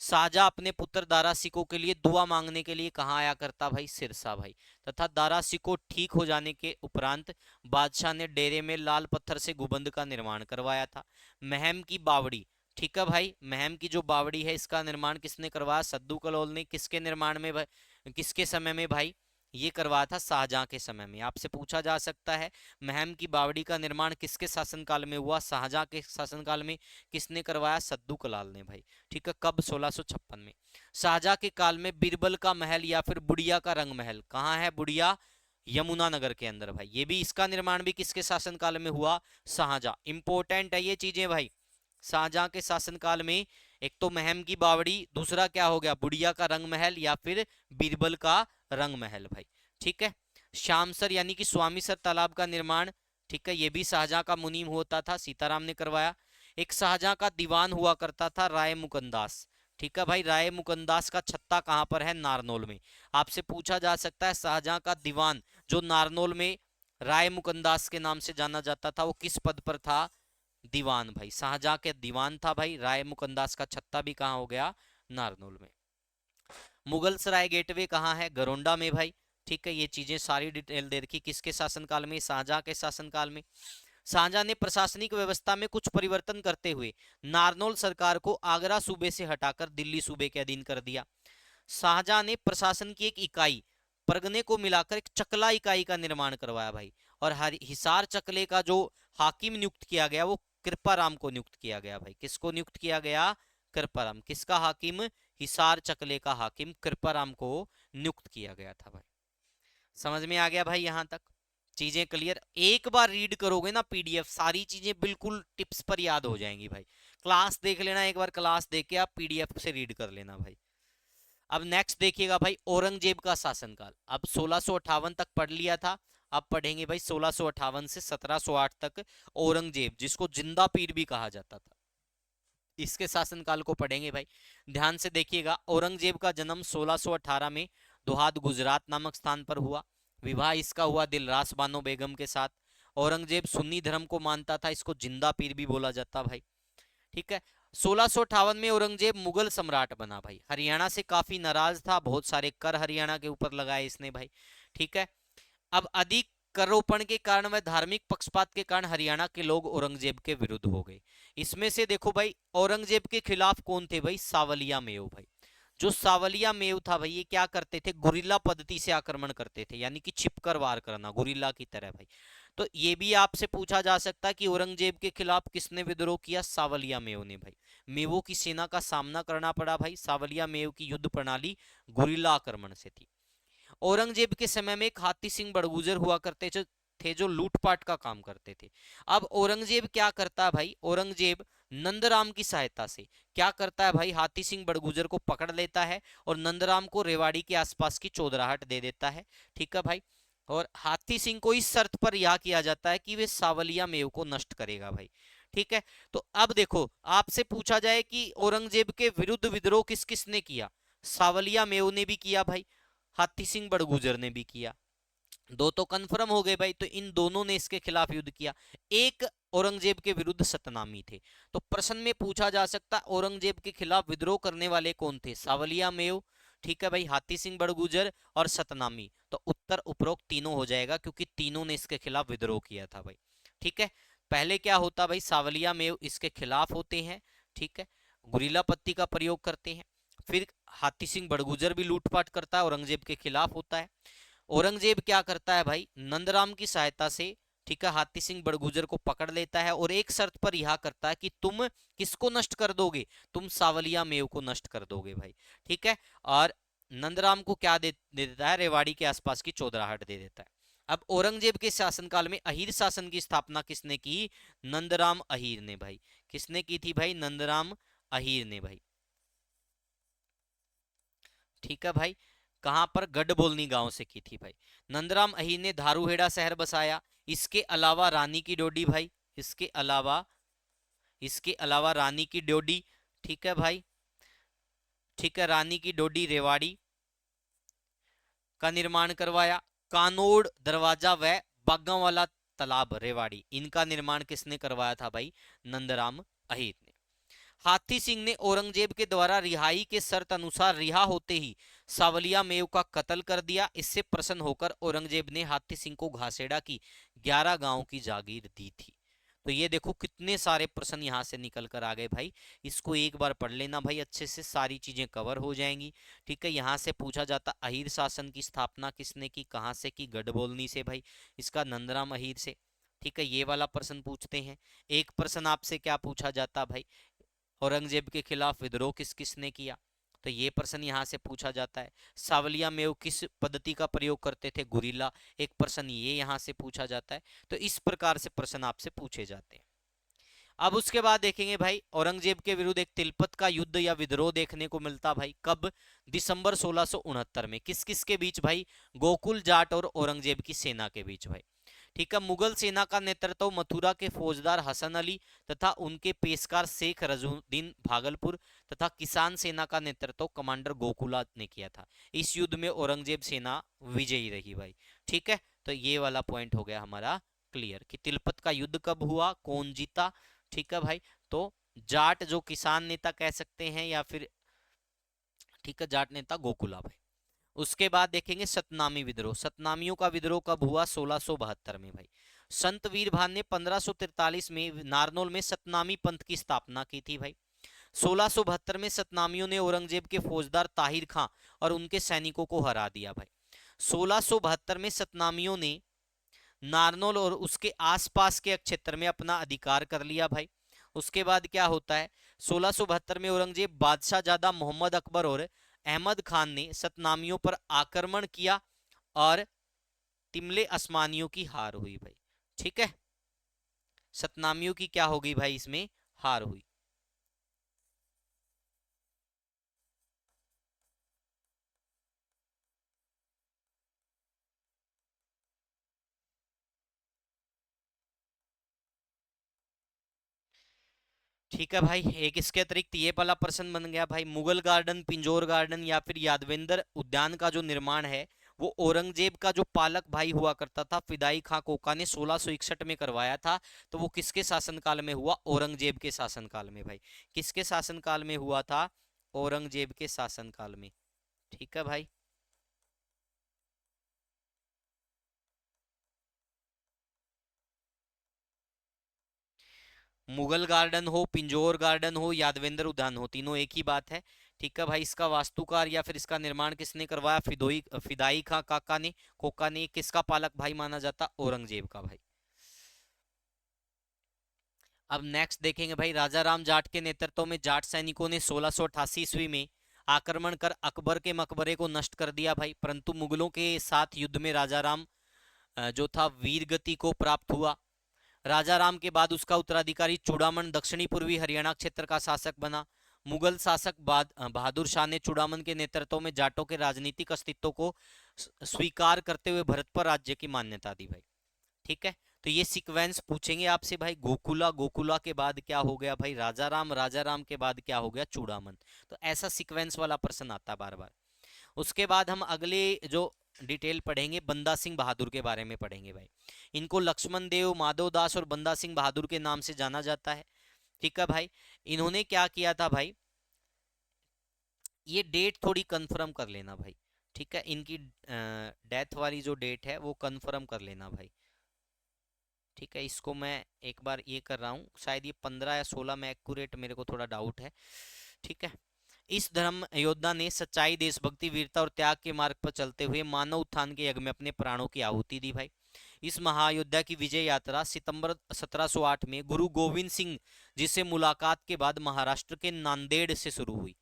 शाहजहां अपने पुत्र दारा सिकों के लिए दुआ मांगने के लिए कहाँ आया करता भाई? सिरसा भाई। तथा दारा सिकों ठीक हो जाने के उपरांत बादशाह ने डेरे में लाल पत्थर से गुबंद का निर्माण करवाया था। महम की बावड़ी, ठीक है भाई, महम की जो बावड़ी है इसका निर्माण किसने करवाया? सद्दू कलोल ने। किसके निर्माण में भाई? किसके समय में भाई? ये करवाया था शाहजहां के समय में। आपसे पूछा जा सकता है महम की बावड़ी का निर्माण किसके शासनकाल में हुआ? शाहजहां के शासनकाल में। किसने करवाया? सद्दू कलाल ने भाई। ठीक है, कब? 1656 में। शाहजहां के काल में बीरबल का महल या फिर बुढ़िया का रंग महल कहाँ है? बुढ़िया यमुनानगर के अंदर भाई। ये भी, इसका निर्माण भी किसके शासनकाल में हुआ? शाहजहां। इंपॉर्टेंट है ये चीजें भाई। शाहजहां के शासनकाल में एक तो महम की बावड़ी, दूसरा क्या हो गया? बुढ़िया का रंग महल या फिर बीरबल का रंग महल भाई। ठीक है, शामसर यानी कि स्वामीसर तालाब का निर्माण, ठीक है, ये भी शाहजहां का मुनीम होता था, सीताराम ने करवाया। एक शाहजहां का दीवान हुआ करता था राय मुकंदास। ठीक है भाई, राय मुकंदास का छत्ता कहां पर है? नारनौल में। आपसे पूछा जा सकता है शाहजहां का दीवान जो नारनौल में राय मुकंदास के नाम से जाना जाता था, वो किस पद पर था? दीवान भाई। शाहजहां के दीवान था भाई। राय मुकंदास का छत्ता भी कहाँ हो गया? नारनौल में। मुगल सराय गेटवे कहाँ है? गरोंडा में भाई। ठीक है, ये चीजें सारी डिटेल दे रखी। किसके शासनकाल में? शाहजहां के शासनकाल में। शाहजहां ने प्रशासनिक व्यवस्था में कुछ परिवर्तन करते हुए नारनौल सरकार को आगरा सूबे से हटाकर दिल्ली सूबे के अधीन कर दिया। शाहजहां ने प्रशासन की एक इकाई, परगने को मिलाकर एक चकला इकाई का निर्माण करवाया भाई। और हिसार चकले का जो हाकिम नियुक्त किया गया वो कृपाराम को नियुक्त किया गया भाई। किसको नियुक्त किया गया? कृपाराम। किसका हाकिम? हिसार चकले का हाकिम कृपाराम को नियुक्त किया गया था भाई। समझ में आ गया भाई? यहां तक चीजें क्लियर। एक बार रीड करोगे ना पीडीएफ, सारी चीजें बिल्कुल टिप्स पर याद हो जाएंगी भाई। क्लास देख लेना एक बार, क्लास देख के आप पीडीएफ से रीड कर लेना भाई। अब नेक्स्ट देखिएगा भाई, औरंगजेब का शासनकाल। अब 1658 तक पढ़ लिया था, अब पढ़ेंगे भाई 1658 से 1708 तक। औरंगजेब, जिसको जिंदा पीर भी कहा जाता था, इसके शासनकाल को पढ़ेंगे भाई। ध्यान से देखिएगा, औरंगजेब का जन्म 1618 में दोहाद गुजरात नामक स्थान पर हुआ। विवाह इसका हुआ दिलरास बानो बेगम के साथ। औरंगजेब सुन्नी धर्म को मानता था, इसको जिंदा पीर भी बोला जाता भाई। ठीक है, 1658 में औरंगजेब मुगल सम्राट बना भाई। हरियाणा से काफी नाराज था, बहुत सारे कर हरियाणा के ऊपर लगाए इसने भाई। ठीक है, अब अधिक करोपण के कारण व धार्मिक पक्षपात के कारण हरियाणा के लोग औरंगजेब के विरुद्ध हो गए। इसमें से देखो भाई, औरंगजेब के खिलाफ कौन थे भाई? सावलिया मेव भाई। जो सावलिया मेव था भाई, ये क्या करते थे? गुरिल्ला पद्धति से आक्रमण करते थे, यानी कि छिपकर वार करना, गुरिल्ला की तरह भाई। तो ये भी आपसे पूछा जा सकता है कि औरंगजेब के खिलाफ किसने विद्रोह किया? सावलिया मेव ने भाई। मेवों की सेना का सामना करना पड़ा भाई। सावलिया मेव की युद्ध प्रणाली गुरिल्ला आक्रमण से थी। औरंगजेब के समय में एक हाथी सिंह बड़गुजर हुआ करते थे जो लूटपाट का काम करते थे। अब औरंगजेब क्या करता है भाई? औरंगजेब नंदराम की सहायता से क्या करता है भाई? हाथी सिंह बड़गुजर को पकड़ लेता है और नंदराम को रेवाड़ी के आसपास की चौधराहट दे देता है। ठीक है भाई। और हाथी सिंह को इस शर्त पर रिहा किया जाता है कि वे सावलिया मेव को नष्ट करेगा भाई। ठीक है। तो अब देखो, आपसे पूछा जाए कि औरंगजेब के विरुद्ध विद्रोह किस किसने किया? सावलिया मेव ने भी किया भाई, हाथी सिंह बड़गुजर ने भी किया। दो तो कन्फर्म हो गए भाई। तो इन दोनों ने इसके खिलाफ युद्ध किया। एक औरंगजेब के विरुद्ध सतनामी थे। तो प्रश्न में पूछा जा सकता औरंगजेब के खिलाफ विद्रोह करने वाले कौन थे? सावलिया मेव, ठीक है भाई, हाथी सिंह बड़गुजर और सतनामी। तो उत्तर उपरोक्त तीनों हो जाएगा क्योंकि तीनों ने इसके खिलाफ विद्रोह किया था भाई। ठीक है। पहले क्या होता भाई? सावलिया मेव इसके खिलाफ होते हैं। ठीक है। गुरिल्ला पत्ती का प्रयोग करते हैं। फिर हाथी सिंह बड़गुजर भी लूटपाट करता है, औरंगजेब के खिलाफ होता है। औरंगजेब क्या करता है भाई? नंदराम की सहायता से, ठीक है, हाथी सिंह बड़गुजर को पकड़ लेता है और एक शर्त पर यह करता है कि तुम किसको नष्ट कर दोगे? तुम सावलिया मेव को नष्ट कर दोगे भाई। ठीक है। और नंदराम को क्या दे देता है? रेवाड़ी के आसपास की चौधराहट दे देता है। अब औरंगजेब के शासनकाल में अहीर शासन की स्थापना किसने की? नंदराम अहीर ने भाई। किसने की थी भाई? नंदराम अहीर ने भाई। ठीक है भाई। कहां पर? गढ़बोलनी गांव से की थी भाई। नंदराम अहीर ने धारूहेड़ा शहर बसाया। इसके अलावा रानी की डोडी भाई। इसके अलावा रानी की डोडी, ठीक है भाई, ठीक है, रानी की डोडी रेवाड़ी का निर्माण करवाया। कानोड़ दरवाजा व बागांवाला तालाब रेवाड़ी, इनका निर्माण किसने करवाया था भाई? नंदराम अहीर ने। हाथी सिंह ने औरंगजेब के द्वारा रिहाई के शर्त अनुसार रिहा होते ही सावलिया मेव का कत्ल कर दिया। इससे प्रसन्न होकर औरंगजेब ने हाथी सिंह को घासेड़ा की 11 गांव की जागीर दी थी। तो ये देखो कितने सारे प्रश्न यहां से निकल कर आ गए भाई। इसको एक बार पढ़ लेना भाई, अच्छे से सारी चीजें कवर हो जाएंगी। ठीक है। यहां से पूछा जाता अहीर शासन की स्थापना किसने की, कहां से की? गढ़बोलनी से भाई। इसका नंदराम अहीर से। ठीक है, ये वाला प्रश्न पूछते हैं। एक प्रश्न आपसे क्या पूछा जाता भाई? औरंगजेब के खिलाफ विद्रोह किस किसने किया? तो ये प्रश्न यहां से पूछा जाता है। सावलिया मेव किस पद्धति का प्रयोग करते थे? गुरिल्ला। एक प्रश्न ये यहां से पूछा जाता है। तो इस प्रकार से प्रश्न आपसे पूछे जाते हैं। अब उसके बाद देखेंगे भाई, औरंगजेब के विरुद्ध एक तिलपत का युद्ध या विद्रोह देखने को मिलता भाई। कब? दिसंबर 1669 में। किस किस के बीच भाई? गोकुल जाट और औरंगजेब की सेना के बीच भाई। ठीक है। मुगल सेना का नेतृत्व मथुरा के फौजदार हसन अली तथा उनके पेशकार शेख रजुद्दीन भागलपुर तथा किसान सेना का नेतृत्व कमांडर गोकुला ने किया था। इस युद्ध में औरंगजेब सेना विजयी रही भाई। ठीक है। तो ये वाला पॉइंट हो गया हमारा क्लियर कि तिलपत का युद्ध कब हुआ, कौन जीता। ठीक है भाई। तो जाट जो किसान नेता कह सकते हैं या फिर, ठीक है, जाट नेता गोकुला भाई। उसके बाद देखेंगे सतनामी विद्रोह। सतनामियों का विद्रोह कब हुआ? 1672 में भाई। संत वीरभान ने 1543 में नारनौल में सतनामी पंथ की स्थापना की थी भाई। 1672 में सतनामियों ने औरंगजेब के फौजदार ताहिर खां और उनके सैनिकों को हरा दिया भाई। 1672 में सतनामियों ने नारनौल और उसके आसपास के क्षेत्र में अपना अधिकार कर लिया भाई। उसके बाद क्या होता है? 1672 में औरंगजेब बादशाह जादा मोहम्मद अकबर और अहमद खान ने सतनामियों पर आक्रमण किया और तिमले आसमानियों की हार हुई भाई। ठीक है। सतनामियों की क्या हो गई भाई? इसमें हार हुई। ठीक है भाई। एक इसके अतिरिक्त ये वाला प्रश्न बन गया भाई, मुगल गार्डन, पिंजौर गार्डन या फिर यादवेंद्र उद्यान का जो निर्माण है वो औरंगजेब का जो पालक भाई हुआ करता था फिदाई खां कोका ने 1661 में करवाया था। तो वो किसके शासनकाल में हुआ? औरंगजेब के शासनकाल में भाई। किसके शासनकाल में हुआ था? औरंगजेब के शासनकाल में। ठीक है भाई। मुगल गार्डन हो, पिंजौर गार्डन हो, यादवेंद्र उद्यान हो, तीनों एक ही बात है। ठीक है भाई। इसका वास्तुकार या फिर इसका निर्माण किसने करवाया? फिदाई खां काका ने, कोका ने। किसका पालक भाई माना जाता? औरंगजेब का भाई। अब नेक्स्ट देखेंगे भाई, राजा राम जाट के नेतृत्व में जाट सैनिकों ने 1688 ईस्वी में आक्रमण कर अकबर के मकबरे को नष्ट कर दिया भाई, परंतु मुगलों के साथ युद्ध में राजा राम जो था वीर गति को प्राप्त हुआ। राजा राम के बाद उसका उत्तराधिकारी चूड़ामन दक्षिणी पूर्वी हरियाणा क्षेत्र का शासक बना। मुगल शासक बहादुर शाह ने चूड़ामन के नेतृत्व में जाटों के राजनीतिक अस्तित्व को स्वीकार करते हुए भरत पर राज्य की मान्यता दी भाई। ठीक है, तो ये सीक्वेंस पूछेंगे आपसे भाई, गोकुला, गोकुला के बाद क्या हो गया भाई राजा राम के बाद क्या हो गया चूड़ामन। तो ऐसा सीक्वेंस वाला प्रश्न आता है बार बार। उसके बाद हम अगले जो डिटेल पढ़ेंगे बंदा सिंह बहादुर के बारे में पढ़ेंगे भाई। इनको लक्ष्मण देव, माधव दास और बंदा सिंह बहादुर के नाम से जाना जाता है। ठीक है भाई, इन्होंने क्या किया था भाई, ये डेट थोड़ी कंफर्म कर लेना भाई। ठीक है, इनकी डेथ वाली जो डेट है वो कंफर्म कर लेना भाई। ठीक है, इसको मैं एक बार ये कर रहा हूँ, शायद ये 15 या 16 में एक्यूरेट, मेरे को थोड़ा डाउट है। ठीक है, इस धर्म योद्धा ने सच्चाई, देशभक्ति, वीरता और त्याग के मार्ग पर चलते हुए मानव उत्थान के यज्ञ में अपने प्राणों की आहुति दी भाई। इस महायोद्धा की विजय यात्रा सितंबर 1708 में गुरु गोविंद सिंह जी से मुलाकात के बाद महाराष्ट्र के नांदेड़ से शुरू हुई।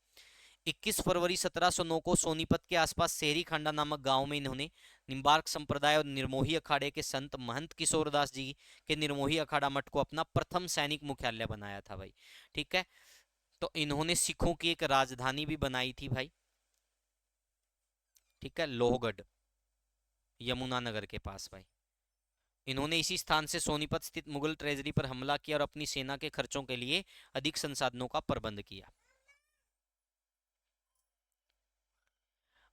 21 फरवरी 1709 को सोनीपत के आसपास शेरी खांडा नामक गांव में इन्होंने निम्बार्क संप्रदाय और निर्मोही अखाड़े के संत महंत किशोरदास जी के निर्मोही अखाड़ा मठ को अपना प्रथम सैनिक मुख्यालय बनाया था भाई। ठीक है, तो इन्होंने सिखों की एक राजधानी भी बनाई थी भाई। ठीक है, लोहगढ़, यमुनानगर के पास भाई। इन्होंने इसी स्थान से सोनीपत स्थित मुगल ट्रेजरी पर हमला किया और अपनी सेना के खर्चों के लिए अधिक संसाधनों का प्रबंध किया।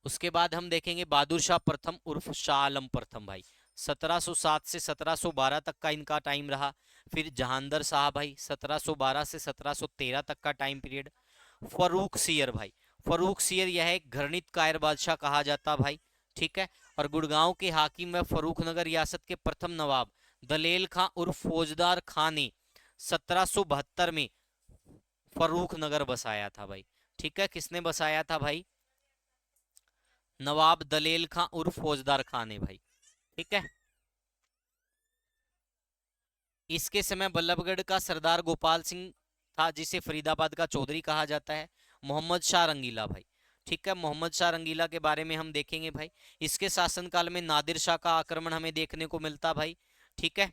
उसके बाद हम देखेंगे बहादुर शाह प्रथम उर्फ शाह आलम प्रथम भाई। 1707 से 1712 तक का इनका टाइम रहा। फिर जहांदर शाह भाई 1712 से 1713 तक का टाइम पीरियड। फरूख सियर भाई, फरूख सियर यह एक घृणित कायर बादशाह कहा जाता भाई। ठीक है, और गुड़गांव के हाकिम व फरूखनगर रियासत के प्रथम नवाब दलेल खां उर्फ फौजदार खां ने 1772 में फरूखनगर बसाया था भाई। ठीक है, किसने बसाया था भाई, नवाब दलेल खां उर्फ फौजदार खान ने भाई। ठीक है, इसके समय बल्लभगढ़ का सरदार गोपाल सिंह था जिसे फरीदाबाद का चौधरी कहा जाता है। मोहम्मद शाह रंगीला भाई। ठीक है, मोहम्मद शाह रंगीला के बारे में हम देखेंगे भाई। इसके शासनकाल में नादिर शाह का आक्रमण हमें देखने को मिलता भाई। ठीक है,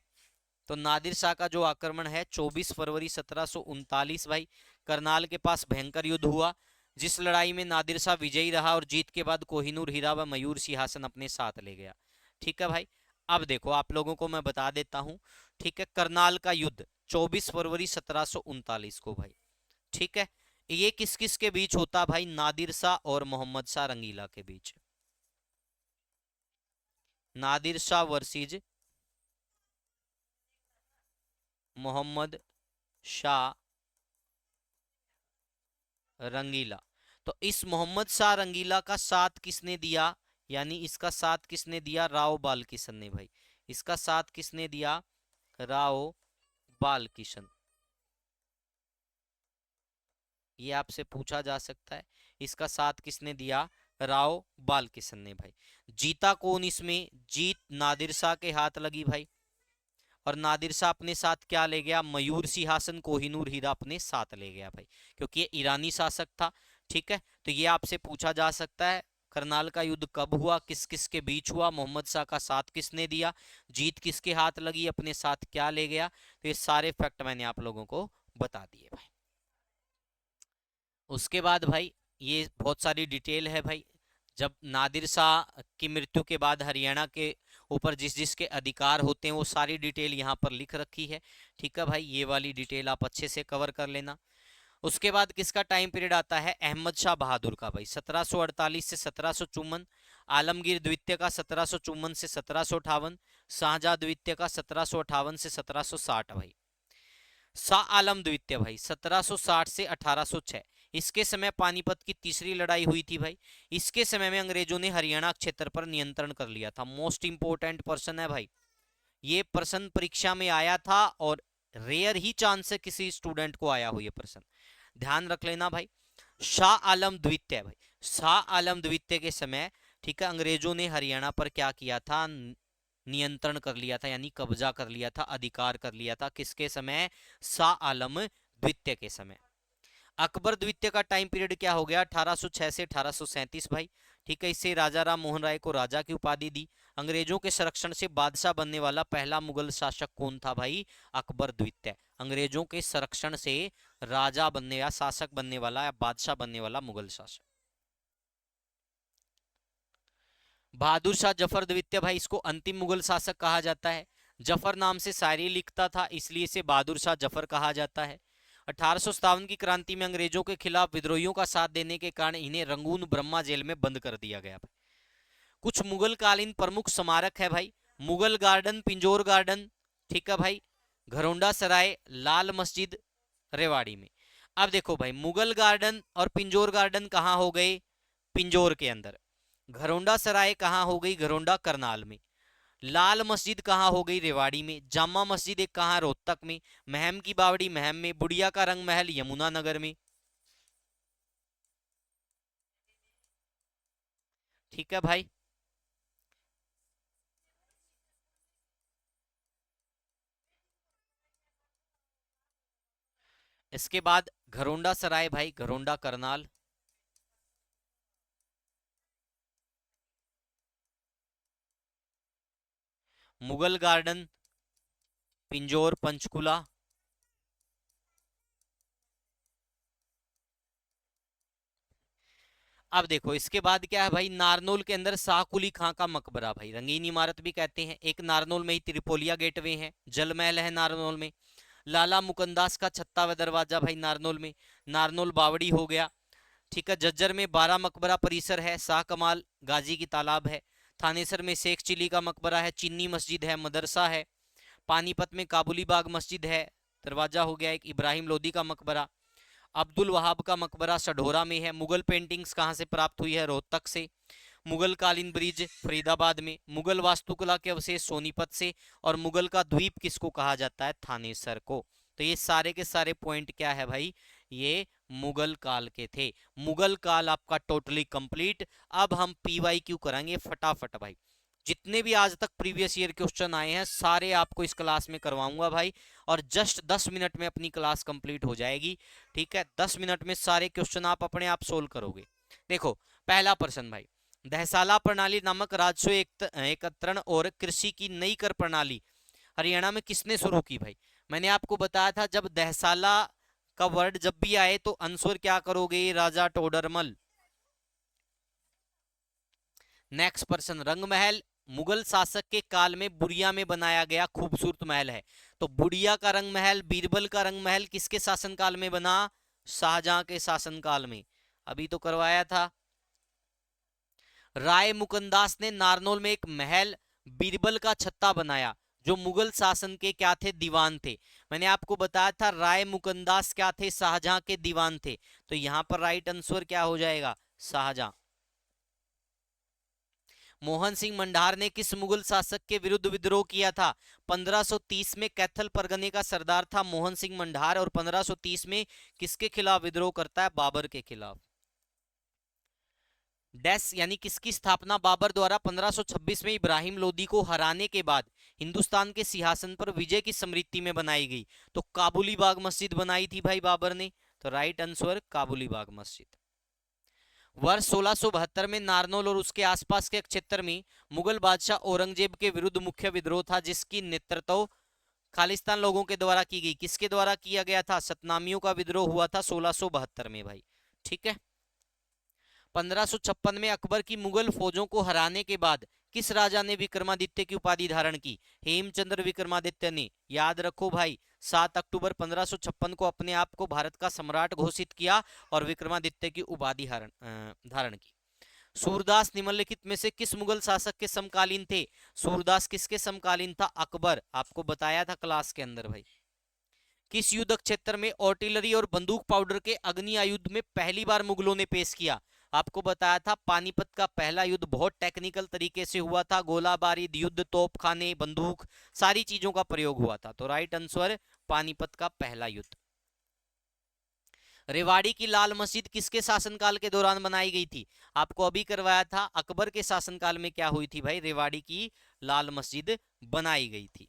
तो नादिर शाह का जो आक्रमण है 24 फरवरी 1739 भाई, करनाल के पास भयंकर युद्ध हुआ, जिस लड़ाई में नादिर शाह विजयी रहा और जीत के बाद कोहिनूर हीरा व मयूर सिंहासन अपने साथ ले गया। ठीक है भाई, अब देखो आप लोगों को मैं बता देता हूं। ठीक है, करनाल का युद्ध 24 फरवरी 1739 को भाई। ठीक है, ये किस किस के बीच होता भाई, नादिर शाह और मोहम्मद शाह रंगीला के बीच। नादिर शाह वर्सेज मोहम्मद शाह रंगीला। तो इस मोहम्मद शाह रंगीला का साथ किसने दिया, यानी इसका साथ किसने दिया, राव बालकिशन ने भाई। इसका साथ किसने दिया, राव बालकिशन। ये आपसे पूछा जा सकता है, इसका साथ किसने दिया, राव बालकिशन ने भाई। जीता कौन इसमें, जीत नादिर शाह के हाथ लगी भाई, और नादिर शाह अपने साथ क्या ले गया, मयूर सिंहासन कोहिनूर हीरा अपने साथ ले गया भाई, क्योंकि ये ईरानी शासक था। ठीक है, तो ये आपसे पूछा जा सकता है करनाल का युद्ध कब हुआ, किस किस के बीच हुआ, मोहम्मद शाह का साथ किसने दिया, जीत किसके हाथ लगी, अपने साथ क्या ले गया। तो ये सारे फैक्ट मैंने आप लोगों को बता दिए भाई। उसके बाद भाई ये बहुत सारी डिटेल है भाई। जब नादिर शाह की मृत्यु के बाद हरियाणा के ऊपर जिस जिसके अधिकार होते हैं वो सारी डिटेल यहाँ पर लिख रखी है। ठीक है भाई, ये वाली डिटेल आप अच्छे से कवर कर लेना। उसके बाद किसका टाइम पीरियड आता है, अहमद शाह बहादुर का भाई, 1748 से 1754। आलमगीर द्वितीय का 1754 से 1758। शाहजहां द्वितीय का 1758 से 1760 भाई। शाह आलम द्वितीय भाई 1760 से 1806। इसके समय पानीपत की तीसरी लड़ाई हुई थी भाई। इसके समय में अंग्रेजों ने हरियाणा क्षेत्र पर नियंत्रण कर लिया था। मोस्ट इंपोर्टेंट पर्सन है भाई, ये प्रश्न परीक्षा में आया था और रेयर ही चांस है किसी स्टूडेंट को आया हो ये प्रश्न, ध्यान रख लेना भाई। शाह आलम द्वितीय भाई, शाह आलम द्वितीय के समय, ठीक है, अंग्रेजों ने हरियाणा पर क्या किया था, नियंत्रण कर लिया था, यानी कब्जा कर लिया था, अधिकार कर लिया था। किसके समय? शाह आलम द्वितीय के समय। अकबर द्वितीय का टाइम पीरियड क्या हो गया? 1806 से 1837 भाई। ठीक है, इससे राजा राम मोहन राय को राजा की उपाधि दी। अंग्रेजों के संरक्षण से बादशाह बनने वाला पहला मुगल शासक कौन था भाई? अकबर द्वितीय। अंग्रेजों के संरक्षण से राजा बनने या शासक बनने वाला या बादशाह बनने वाला मुगल शासक। बहादुर शाह जफर द्वितीय भाई, इसको अंतिम मुगल शासक कहा जाता है। जफर नाम से शायरी लिखता था, इसलिए इसे बहादुर शाह जफर कहा जाता है। 1857 की क्रांति में अंग्रेजों के खिलाफ विद्रोहियों का साथ देने के कारण इन्हें रंगून ब्रह्मा जेल में बंद कर दिया गया। कुछ मुगल कालीन प्रमुख स्मारक है भाई। मुगल गार्डन, पिंजौर गार्डन, ठीक है भाई, घरोंडा सराय, लाल मस्जिद, रेवाड़ी में। अब देखो भाई, मुगल गार्डन और पिंजौर गार्डन कहाँ हो गए? पिंजौर के अंदर। घरोंडा सराय कहाँ हो गई? घरोंडा करनाल में। लाल मस्जिद कहाँ हो गई? रेवाड़ी में। जामा मस्जिद एक कहाँ? रोहतक में। महम की बावड़ी महम में। बुढ़िया का रंग महल यमुना नगर में। ठीक है भाई। इसके बाद घरोंडा सराय भाई, घरोंडा करनाल। मुगल गार्डन, पिंजौर, पंचकुला। अब देखो इसके बाद क्या है भाई? नारनौल के अंदर शाहकुली खां का मकबरा भाई, रंगीन इमारत भी कहते हैं। एक नारनौल में ही त्रिपोलिया गेटवे है, जल महल है नारनौल में। लाला मुकंदास का छत्ता व दरवाजा भाई नारनौल में। नारनौल बावड़ी हो गया। ठीक है, जज्जर में 12 मकबरा परिसर है। शाह कमाल गाजी की तालाब है। थानेसर में शेख चिली का मकबरा है। चिन्नी मस्जिद है, मदरसा है। पानीपत में काबुली बाग मस्जिद है, दरवाजा हो गया एक। इब्राहिम लोदी का मकबरा। अब्दुल वहाब का मकबरा सढोरा में है। मुगल पेंटिंग्स कहाँ से प्राप्त हुई है? रोहतक से। मुगल कालीन ब्रिज फरीदाबाद में। मुगल वास्तुकला के अवशेष सोनीपत से। और मुगल का द्वीप किसको कहा जाता है? थानेसर को। तो ये सारे के सारे पॉइंट क्या है भाई? ये मुगल काल के थे। मुगल काल आपका टोटली कंप्लीट। अब हम पीवाई क्यू करेंगे फटाफट भाई। जितने भी आज तक प्रीवियस ईयर क्वेश्चन आए हैं सारे आपको इस क्लास में करवाऊंगा भाई। और जस्ट 10 मिनट में अपनी क्लास कंप्लीट हो जाएगी। ठीक है, 10 मिनट में सारे क्वेश्चन आप अपने आप सोल्व करोगे। देखो, पहला प्रश्न भाई, दहसाला प्रणाली नामक राजस्व एकत्रण और कृषि की नई कर प्रणाली हरियाणा में किसने शुरू की भाई? मैंने आपको बताया था, जब दहसाला का वर्ड जब भी आए तो आंसर क्या करोगे? राजा टोडरमल। नेक्स्ट प्रश्न, रंग महल मुगल शासक के काल में बुढ़िया में बनाया गया खूबसूरत महल है। तो बुढ़िया का रंग महल, बीरबल का रंग महल किसके शासनकाल में बना? शाहजहां के शासनकाल में। अभी तो करवाया था। राय मुकंदास ने नारनौल में एक महल बीरबल का छत्ता बनाया, जो मुगल शासन के क्या थे? दीवान थे। मैंने आपको बताया था राय मुकंदास क्या थे? शाहजहां के दीवान थे। तो यहां पर राइट आंसर क्या हो जाएगा? शाहजहां। मोहन सिंह मंडार ने किस मुगल शासक के विरुद्ध विद्रोह किया था? 1530 में कैथल परगने का सरदार था मोहन सिंह मंडार, और 1530 में किसके खिलाफ विद्रोह करता है? बाबर के खिलाफ। डैश यानी किसकी स्थापना बाबर द्वारा 1526 में इब्राहिम लोदी को हराने के बाद हिंदुस्तान के सिंहासन पर विजय की स्मृति में बनाई गई? तो काबुली बाग मस्जिद बनाई थी भाई बाबर ने। तो राइट आंसर काबुली बाग मस्जिद। वर्ष 1672 में नारनौल और उसके आसपास के क्षेत्र में मुगल बादशाह औरंगजेब के विरुद्ध मुख्य विद्रोह था, जिसकी नेतृत्व खालिस्तान लोगों के द्वारा की गई। किसके द्वारा किया गया था? सतनामियों का विद्रोह हुआ था 1672 में भाई। ठीक है। 1556 में अकबर की मुगल फौजों को हराने के बाद किस राजा ने विक्रमादित्य की उपाधि धारण की? हेमचंद्र विक्रमादित्य ने। याद रखो भाई, 7 अक्टूबर 1556 को अपने आप को भारत का सम्राट घोषित किया और विक्रमादित्य की उपाधि धारण की। सूरदास निम्नलिखित में से किस मुगल शासक के समकालीन थे? सूरदास किसके समकालीन था? अकबर। आपको बताया था क्लास के अंदर भाई। किस युद्ध क्षेत्र में आर्टिलरी और बंदूक पाउडर के अग्नि आयुध में पहली बार मुगलों ने पेश किया? आपको बताया था पानीपत का पहला युद्ध बहुत टेक्निकल तरीके से हुआ था। गोला बारूद, युद्ध, तोपखाने, बंदूक, सारी चीजों का प्रयोग हुआ था। तो राइट आंसर पानीपत का पहला युद्ध। रेवाड़ी की लाल मस्जिद किसके शासनकाल के दौरान बनाई गई थी? आपको अभी करवाया था, अकबर के शासनकाल में क्या हुई थी भाई? रेवाड़ी की लाल मस्जिद बनाई गई थी।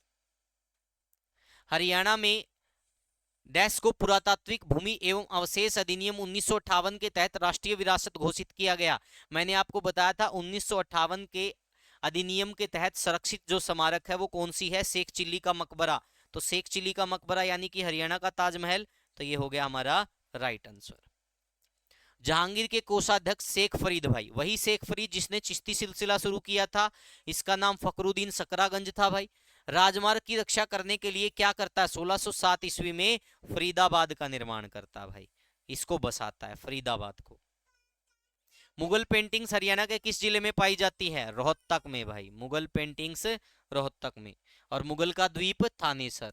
हरियाणा में डैश को पुरातात्विक भूमि एवं अवशेष अधिनियम 1958 के तहत राष्ट्रीय विरासत घोषित किया गया। मैंने आपको बताया था 1958 के अधिनियम के तहत संरक्षित जो स्मारक है वो कौन सी है? शेख चिल्ली का मकबरा। तो शेख चिल्ली का मकबरा यानी कि हरियाणा का ताजमहल। तो ये हो गया हमारा राइट आंसर। जहांगीर के कोषाध्यक्ष शेख फरीद भाई, वही शेख फरीद जिसने चिश्ती सिलसिला शुरू किया था। इसका नाम फकरुद्दीन सकरागंज था भाई। राजमार्ग की रक्षा करने के लिए क्या करता है? 1607 ईस्वी में फरीदाबाद का निर्माण करता है भाई, इसको बसाता है फरीदाबाद को। मुगल पेंटिंग्स हरियाणा के किस जिले में पाई जाती है? रोहतक में भाई, मुगल पेंटिंग्स रोहतक में। और मुगल का द्वीप थानेसर।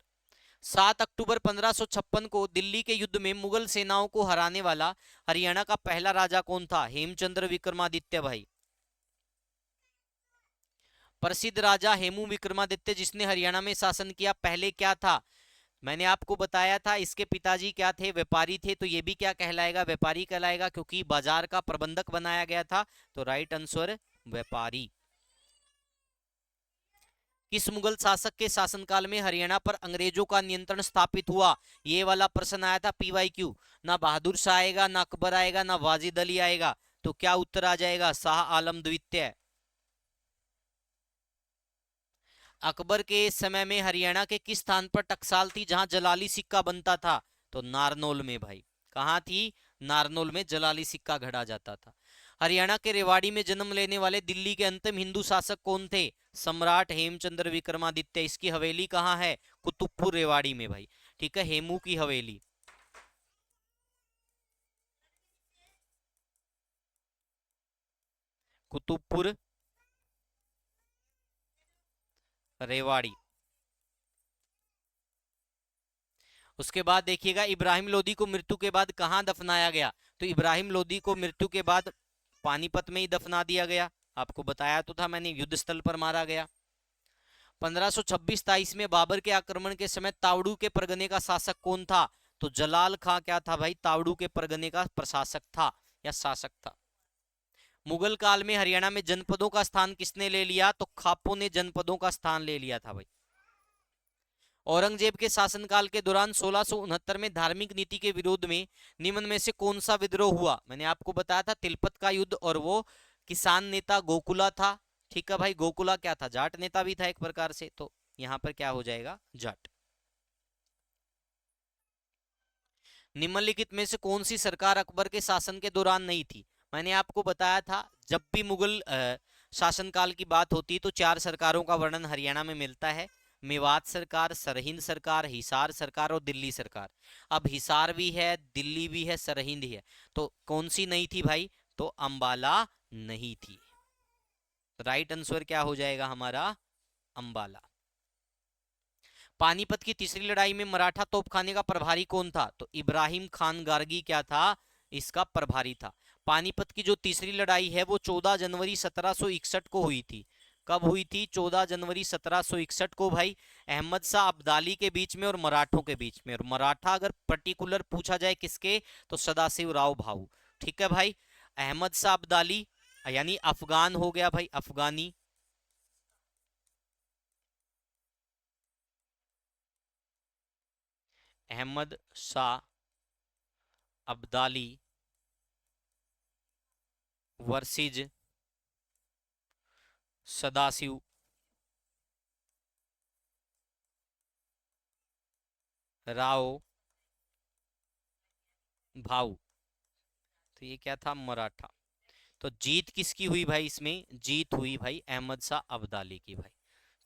7 अक्टूबर 1556 को दिल्ली के युद्ध में मुगल सेनाओं को हराने वाला हरियाणा का पहला राजा कौन था? हेमचंद्र विक्रमादित्य भाई। प्रसिद्ध राजा हेमू विक्रमादित्य जिसने हरियाणा में शासन किया, पहले क्या था? मैंने आपको बताया था इसके पिताजी क्या थे? व्यापारी थे। तो ये भी क्या कहलाएगा? व्यापारी कहलाएगा, क्योंकि बाजार का प्रबंधक बनाया गया था। तो राइट आंसर व्यापारी। किस मुगल शासक के शासनकाल में हरियाणा पर अंग्रेजों का नियंत्रण स्थापित हुआ? ये वाला प्रश्न आया था PYQ। ना बहादुर शाह आएगा, ना अकबर आएगा, ना वाजिद अली आएगा। तो क्या उत्तर आ जाएगा? शाह आलम द्वितीय। अकबर के समय में हरियाणा के किस स्थान पर टकसाल थी जहां जलाली सिक्का बनता था? तो नारनौल में भाई। कहां थी? नारनौल में जलाली सिक्का घड़ा जाता था। हरियाणा के रेवाड़ी में जन्म लेने वाले दिल्ली के अंतिम हिंदू शासक कौन थे? सम्राट हेमचंद्र विक्रमादित्य। इसकी हवेली कहाँ है? कुतुबपुर रेवाड़ी में भाई। ठीक है, हेमू की हवेली। कुतुबपुर रेवाड़ी। उसके बाद देखिएगा, इब्राहिम लोदी को मृत्यु के बाद कहां दफनाया गया? तो इब्राहिम लोदी को मृत्यु के बाद पानीपत में ही दफना दिया गया। आपको बताया तो था मैंने, युद्ध स्थल पर मारा गया। 1526-23 में बाबर के आक्रमण के समय तावड़ू के परगने का शासक कौन था? तो जलाल खां क्या था भाई? तावड़ू के परगने का प्रशासक था या शासक था। मुगल काल में हरियाणा में जनपदों का स्थान किसने ले लिया? तो खापों ने जनपदों का स्थान ले लिया था भाई। औरंगजेब के शासनकाल के दौरान 1669 में धार्मिक नीति के विरोध में निम्न में से कौन सा विद्रोह हुआ? मैंने आपको बताया था तिलपत का युद्ध, और वो किसान नेता गोकुला था। ठीक है भाई, गोकुला क्या था? जाट नेता भी था एक प्रकार से। तो यहां पर क्या हो जाएगा? जाट। निम्नलिखित में से कौन सी सरकार अकबर के शासन के दौरान नहीं थी? मैंने आपको बताया था जब भी मुगल शासनकाल की बात होती है तो 4 सरकारों का वर्णन हरियाणा में मिलता है। मेवात सरकार, सरहिंद सरकार, हिसार सरकार और दिल्ली सरकार। अब हिसार भी है, दिल्ली भी है, सरहिंद ही है। तो कौन सी नहीं थी भाई? तो अंबाला नहीं थी। राइट आंसर क्या हो जाएगा हमारा? अंबाला। पानीपत की तीसरी लड़ाई में मराठा तोपखाने का प्रभारी कौन था? तो इब्राहिम खान गार्गी क्या था? इसका प्रभारी था। पानीपत की जो तीसरी लड़ाई है वो 14 जनवरी 1761 को हुई थी। कब हुई थी? 14 जनवरी 1761 को भाई, अहमद शाह अब्दाली के बीच में और मराठों के बीच में। और मराठा अगर पर्टिकुलर पूछा जाए किसके, तो सदाशिव राव भाऊ। ठीक है भाई। अहमद शाह अब्दाली यानी अफगान हो गया भाई, अफगानी। अहमद शाह अब्दाली वर्सेज सदाशिव राव भाऊ। तो ये क्या था? मराठा। तो जीत किसकी हुई भाई? इसमें जीत हुई भाई अहमद शाह अब्दाली की भाई।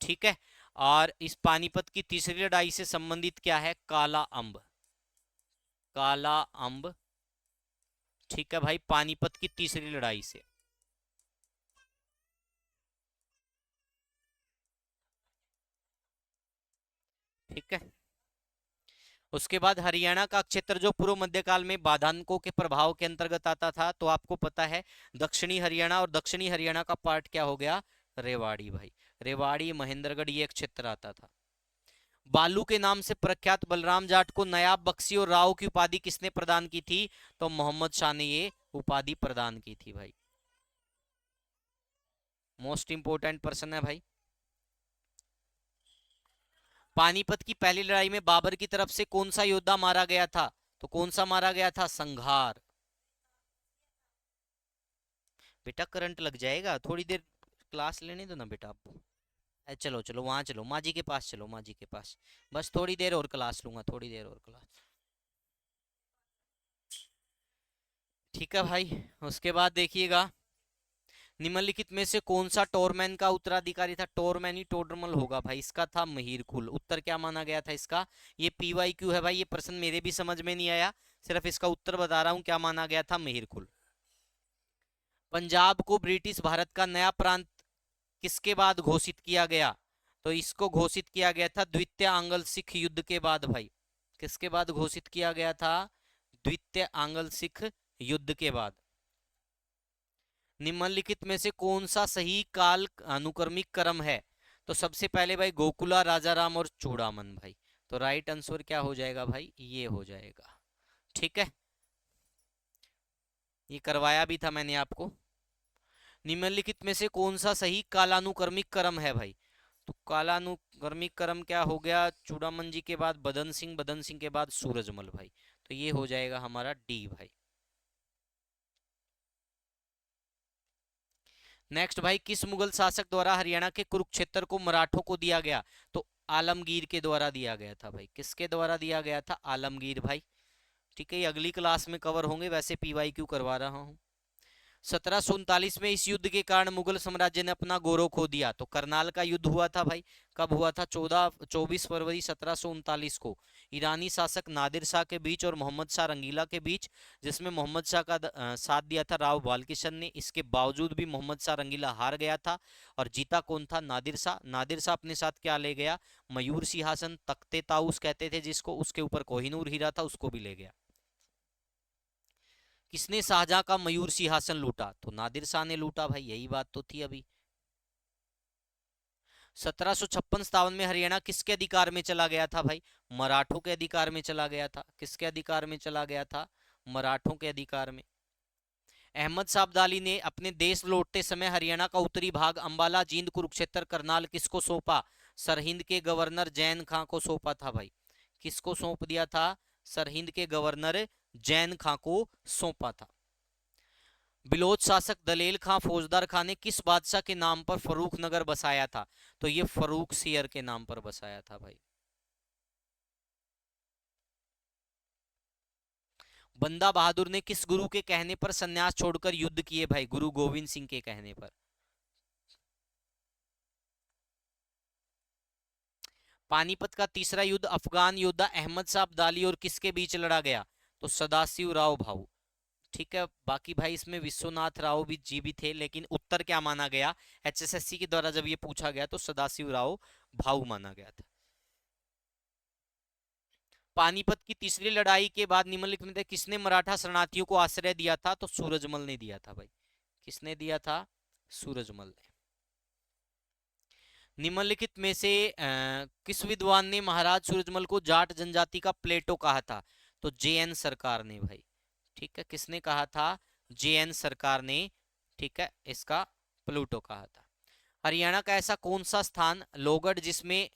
ठीक है। और इस पानीपत की तीसरी लड़ाई से संबंधित क्या है? काला अंब। काला अंब। ठीक है भाई, पानीपत की तीसरी लड़ाई से। ठीक है। उसके बाद हरियाणा का क्षेत्र जो पूर्व मध्यकाल में बाधानकों के प्रभाव के अंतर्गत आता था, तो आपको पता है दक्षिणी हरियाणा, और दक्षिणी हरियाणा का पार्ट क्या हो गया? रेवाड़ी भाई। रेवाड़ी, महेंद्रगढ़, ये क्षेत्र आता था। बालू के नाम से प्रख्यात बलराम जाट को नयाब बख्शी और राव की उपाधि किसने प्रदान की थी? तो मोहम्मद शाह ने ये उपाधि प्रदान की थी भाई। मोस्ट इंपोर्टेंट पर्सन है भाई। पानीपत की पहली लड़ाई में बाबर की तरफ से कौन सा योद्धा मारा गया था? तो कौन सा मारा गया था? संघार। बेटा करंट लग जाएगा, थोड़ी देर क्लास लेने दो ना बेटा आपको। चलो चलो वहां चलो, माँ जी के पास चलो, माँ जी के पास। बस थोड़ी देर और क्लास लूंगा, थोड़ी देर और क्लास। ठीक है भाई। उसके बाद देखिएगा, निम्नलिखित में से कौन सा टोरमैन का उत्तराधिकारी था? टोरमैन ही टोडरमल होगा भाई, इसका था महीरकुल। उत्तर क्या माना गया था इसका? ये PYQ है भाई, ये प्रश्न मेरे भी समझ में नहीं आया, सिर्फ इसका उत्तर बता रहा हूं, क्या माना गया था? महीरकुल। पंजाब को ब्रिटिश भारत का नया प्रांत किसके बाद घोषित किया गया? तो इसको घोषित किया गया था द्वितीय आंग्ल सिख युद्ध के बाद भाई। किसके बाद घोषित किया गया था? द्वितीय आंग्ल सिख युद्ध के बाद। निम्नलिखित में से कौन सा सही काल अनुक्रमिक क्रम है? तो सबसे पहले भाई गोकुला, राजाराम और चूड़ामन भाई। तो राइट आंसर क्या हो जाएगा भाई? ये हो जाएगा। ठीक है, ये करवाया भी था मैंने आपको। निम्नलिखित में से कौन सा सही कालानुक्रमिक क्रम है भाई? तो कालानुक्रमिक क्रम क्या हो गया? चूड़ामन जी के बाद बदन सिंह, बदन सिंह के बाद सूरजमल भाई। तो ये हो जाएगा हमारा डी भाई। नेक्स्ट भाई, किस मुगल शासक द्वारा हरियाणा के कुरुक्षेत्र को मराठों को दिया गया? तो आलमगीर के द्वारा दिया गया था भाई। किसके द्वारा दिया गया था? आलमगीर भाई। ठीक है, ये अगली क्लास में कवर होंगे, वैसे PYQ करवा रहा हूं। 1739 में इस युद्ध के कारण मुगल साम्राज्य ने अपना गौरव खो दिया। तो करनाल का युद्ध हुआ था भाई। कब हुआ था? 24 फरवरी 1739 को ईरानी शासक नादिर शाह के बीच और मोहम्मद शाह रंगीला के बीच, जिसमें मोहम्मद शाह का साथ दिया था राव बालकिशन ने। इसके बावजूद भी मोहम्मद शाह रंगीला हार गया था, और जीता कौन था? नादिर शाह। नादिर शाह अपने साथ क्या ले गया? मयूर सिंहासन, तख्ते ताउस कहते थे जिसको, उसके ऊपर कोहिनूर हीरा था, उसको भी ले गया। किसने शाहजहां का मयूर सिंहासन लूटा? तो नादिर शाह ने लूटा भाई, यही बात तो थी अभी। 1756-57 में हरियाणा किसके अधिकार में चला गया था भाई? मराठों के अधिकार में चला गया था। किसके अधिकार में चला गया था? मराठों के अधिकार में। अहमद शाह अब्दाली ने अपने देश लौटते समय हरियाणा का उत्तरी भाग अंबाला, जींद, कुरुक्षेत्र, करनाल किसको सौंपा? सरहिंद के गवर्नर जैन खां को सौंपा था भाई। किसको सौंप दिया था? सरहिंद के गवर्नर जैन खां को सौंपा था। बिलोच शासक दलेल खां फौजदार खां ने किस बादशाह के नाम पर फरूख नगर बसाया था? तो ये फरूख सियर के नाम पर बसाया था भाई। बंदा बहादुर ने किस गुरु के कहने पर संन्यास छोड़कर युद्ध किए भाई? गुरु गोविंद सिंह के कहने पर। पानीपत का तीसरा युद्ध अफगान योद्धा अहमद शाह अब्दाली और किसके बीच लड़ा गया? तो सदाशिव राव भाऊ। ठीक है, बाकी भाई इसमें विश्वनाथ राव भी जी भी थे, लेकिन उत्तर क्या माना गया? HSSC के द्वारा जब ये पूछा गया तो सदाशिव राव भाऊ माना गया था। पानीपत की तीसरी लड़ाई के बाद निम्नलिखित में से किसने मराठा शरणार्थियों को आश्रय दिया था? तो सूरजमल ने दिया था भाई। किसने दिया था? सूरजमल ने। निम्नलिखित में से किस विद्वान ने महाराज सूरजमल को जाट जनजाति का प्लेटो कहा था? तो JN सरकार ने भाई। ठीक है, किसने कहा था? JN सरकार ने। ठीक है, इसका प्लूटो कहा था। हरियाणा का ऐसा कौन सा स्थान लोहगढ़ जिसमें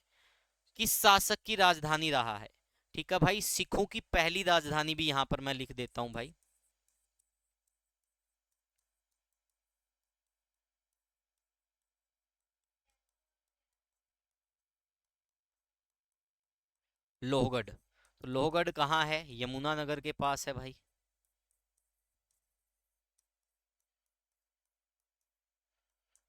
किस शासक की राजधानी रहा है? ठीक है भाई, सिखों की पहली राजधानी भी यहां पर मैं लिख देता हूं भाई। लोहगढ़। तो लोहगढ़ कहाँ है? यमुनानगर के पास है भाई।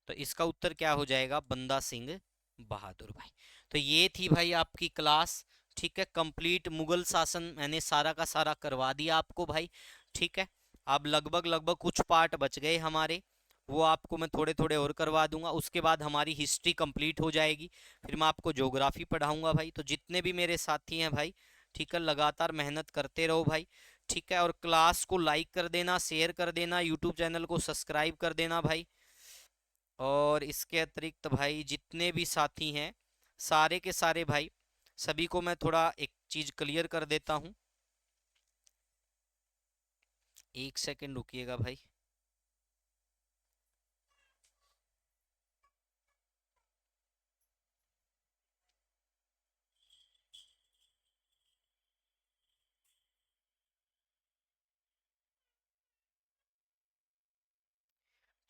तो इसका उत्तर क्या हो जाएगा? बंदा सिंह बहादुर भाई। तो ये थी भाई आपकी क्लास। ठीक है, कंप्लीट मुगल शासन मैंने सारा का सारा करवा दिया आपको भाई। ठीक है, अब लगभग लगभग कुछ पार्ट बच गए हमारे, वो आपको मैं थोड़े थोड़े और करवा दूंगा। उसके बाद हमारी हिस्ट्री कंप्लीट हो जाएगी, फिर मैं आपको ज्योग्राफी पढ़ाऊंगा भाई। तो जितने भी मेरे साथी हैं भाई, ठीक है, लगातार मेहनत करते रहो भाई। ठीक है, और क्लास को लाइक कर देना, शेयर कर देना, यूट्यूब चैनल को सब्सक्राइब कर देना भाई। और इसके अतिरिक्त भाई जितने भी साथी हैं, सारे के सारे भाई सभी को मैं थोड़ा एक चीज क्लियर कर देता हूँ। एक सेकंड रुकिएगा भाई।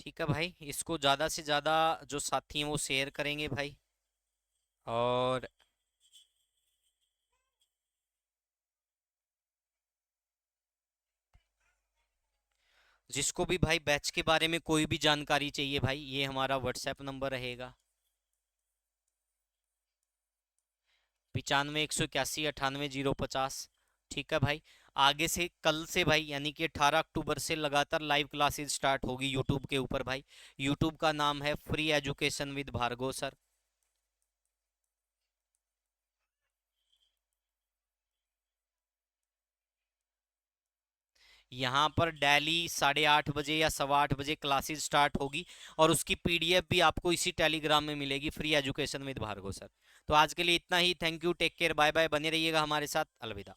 ठीक है भाई, इसको ज़्यादा से ज़्यादा जो साथी हैं वो शेयर करेंगे भाई। और जिसको भी भाई बैच के बारे में कोई भी जानकारी चाहिए भाई, ये हमारा व्हाट्सएप नंबर रहेगा। 95 181 98 050। ठीक है भाई। आगे से कल से भाई यानी कि 18 अक्टूबर से लगातार लाइव क्लासेस स्टार्ट होगी यूट्यूब के ऊपर भाई। यूट्यूब का नाम है free education with Bhargav sir. यहाँ पर डेली 8:30 बजे या 8:15 बजे क्लासेस स्टार्ट होगी। और उसकी पीडीएफ भी आपको इसी टेलीग्राम में मिलेगी, free education with Bhargav sir. तो आज के लिए इतना ही। Thank you, take care, bye bye, बने रहिएगा हमारे साथ। अलविदा।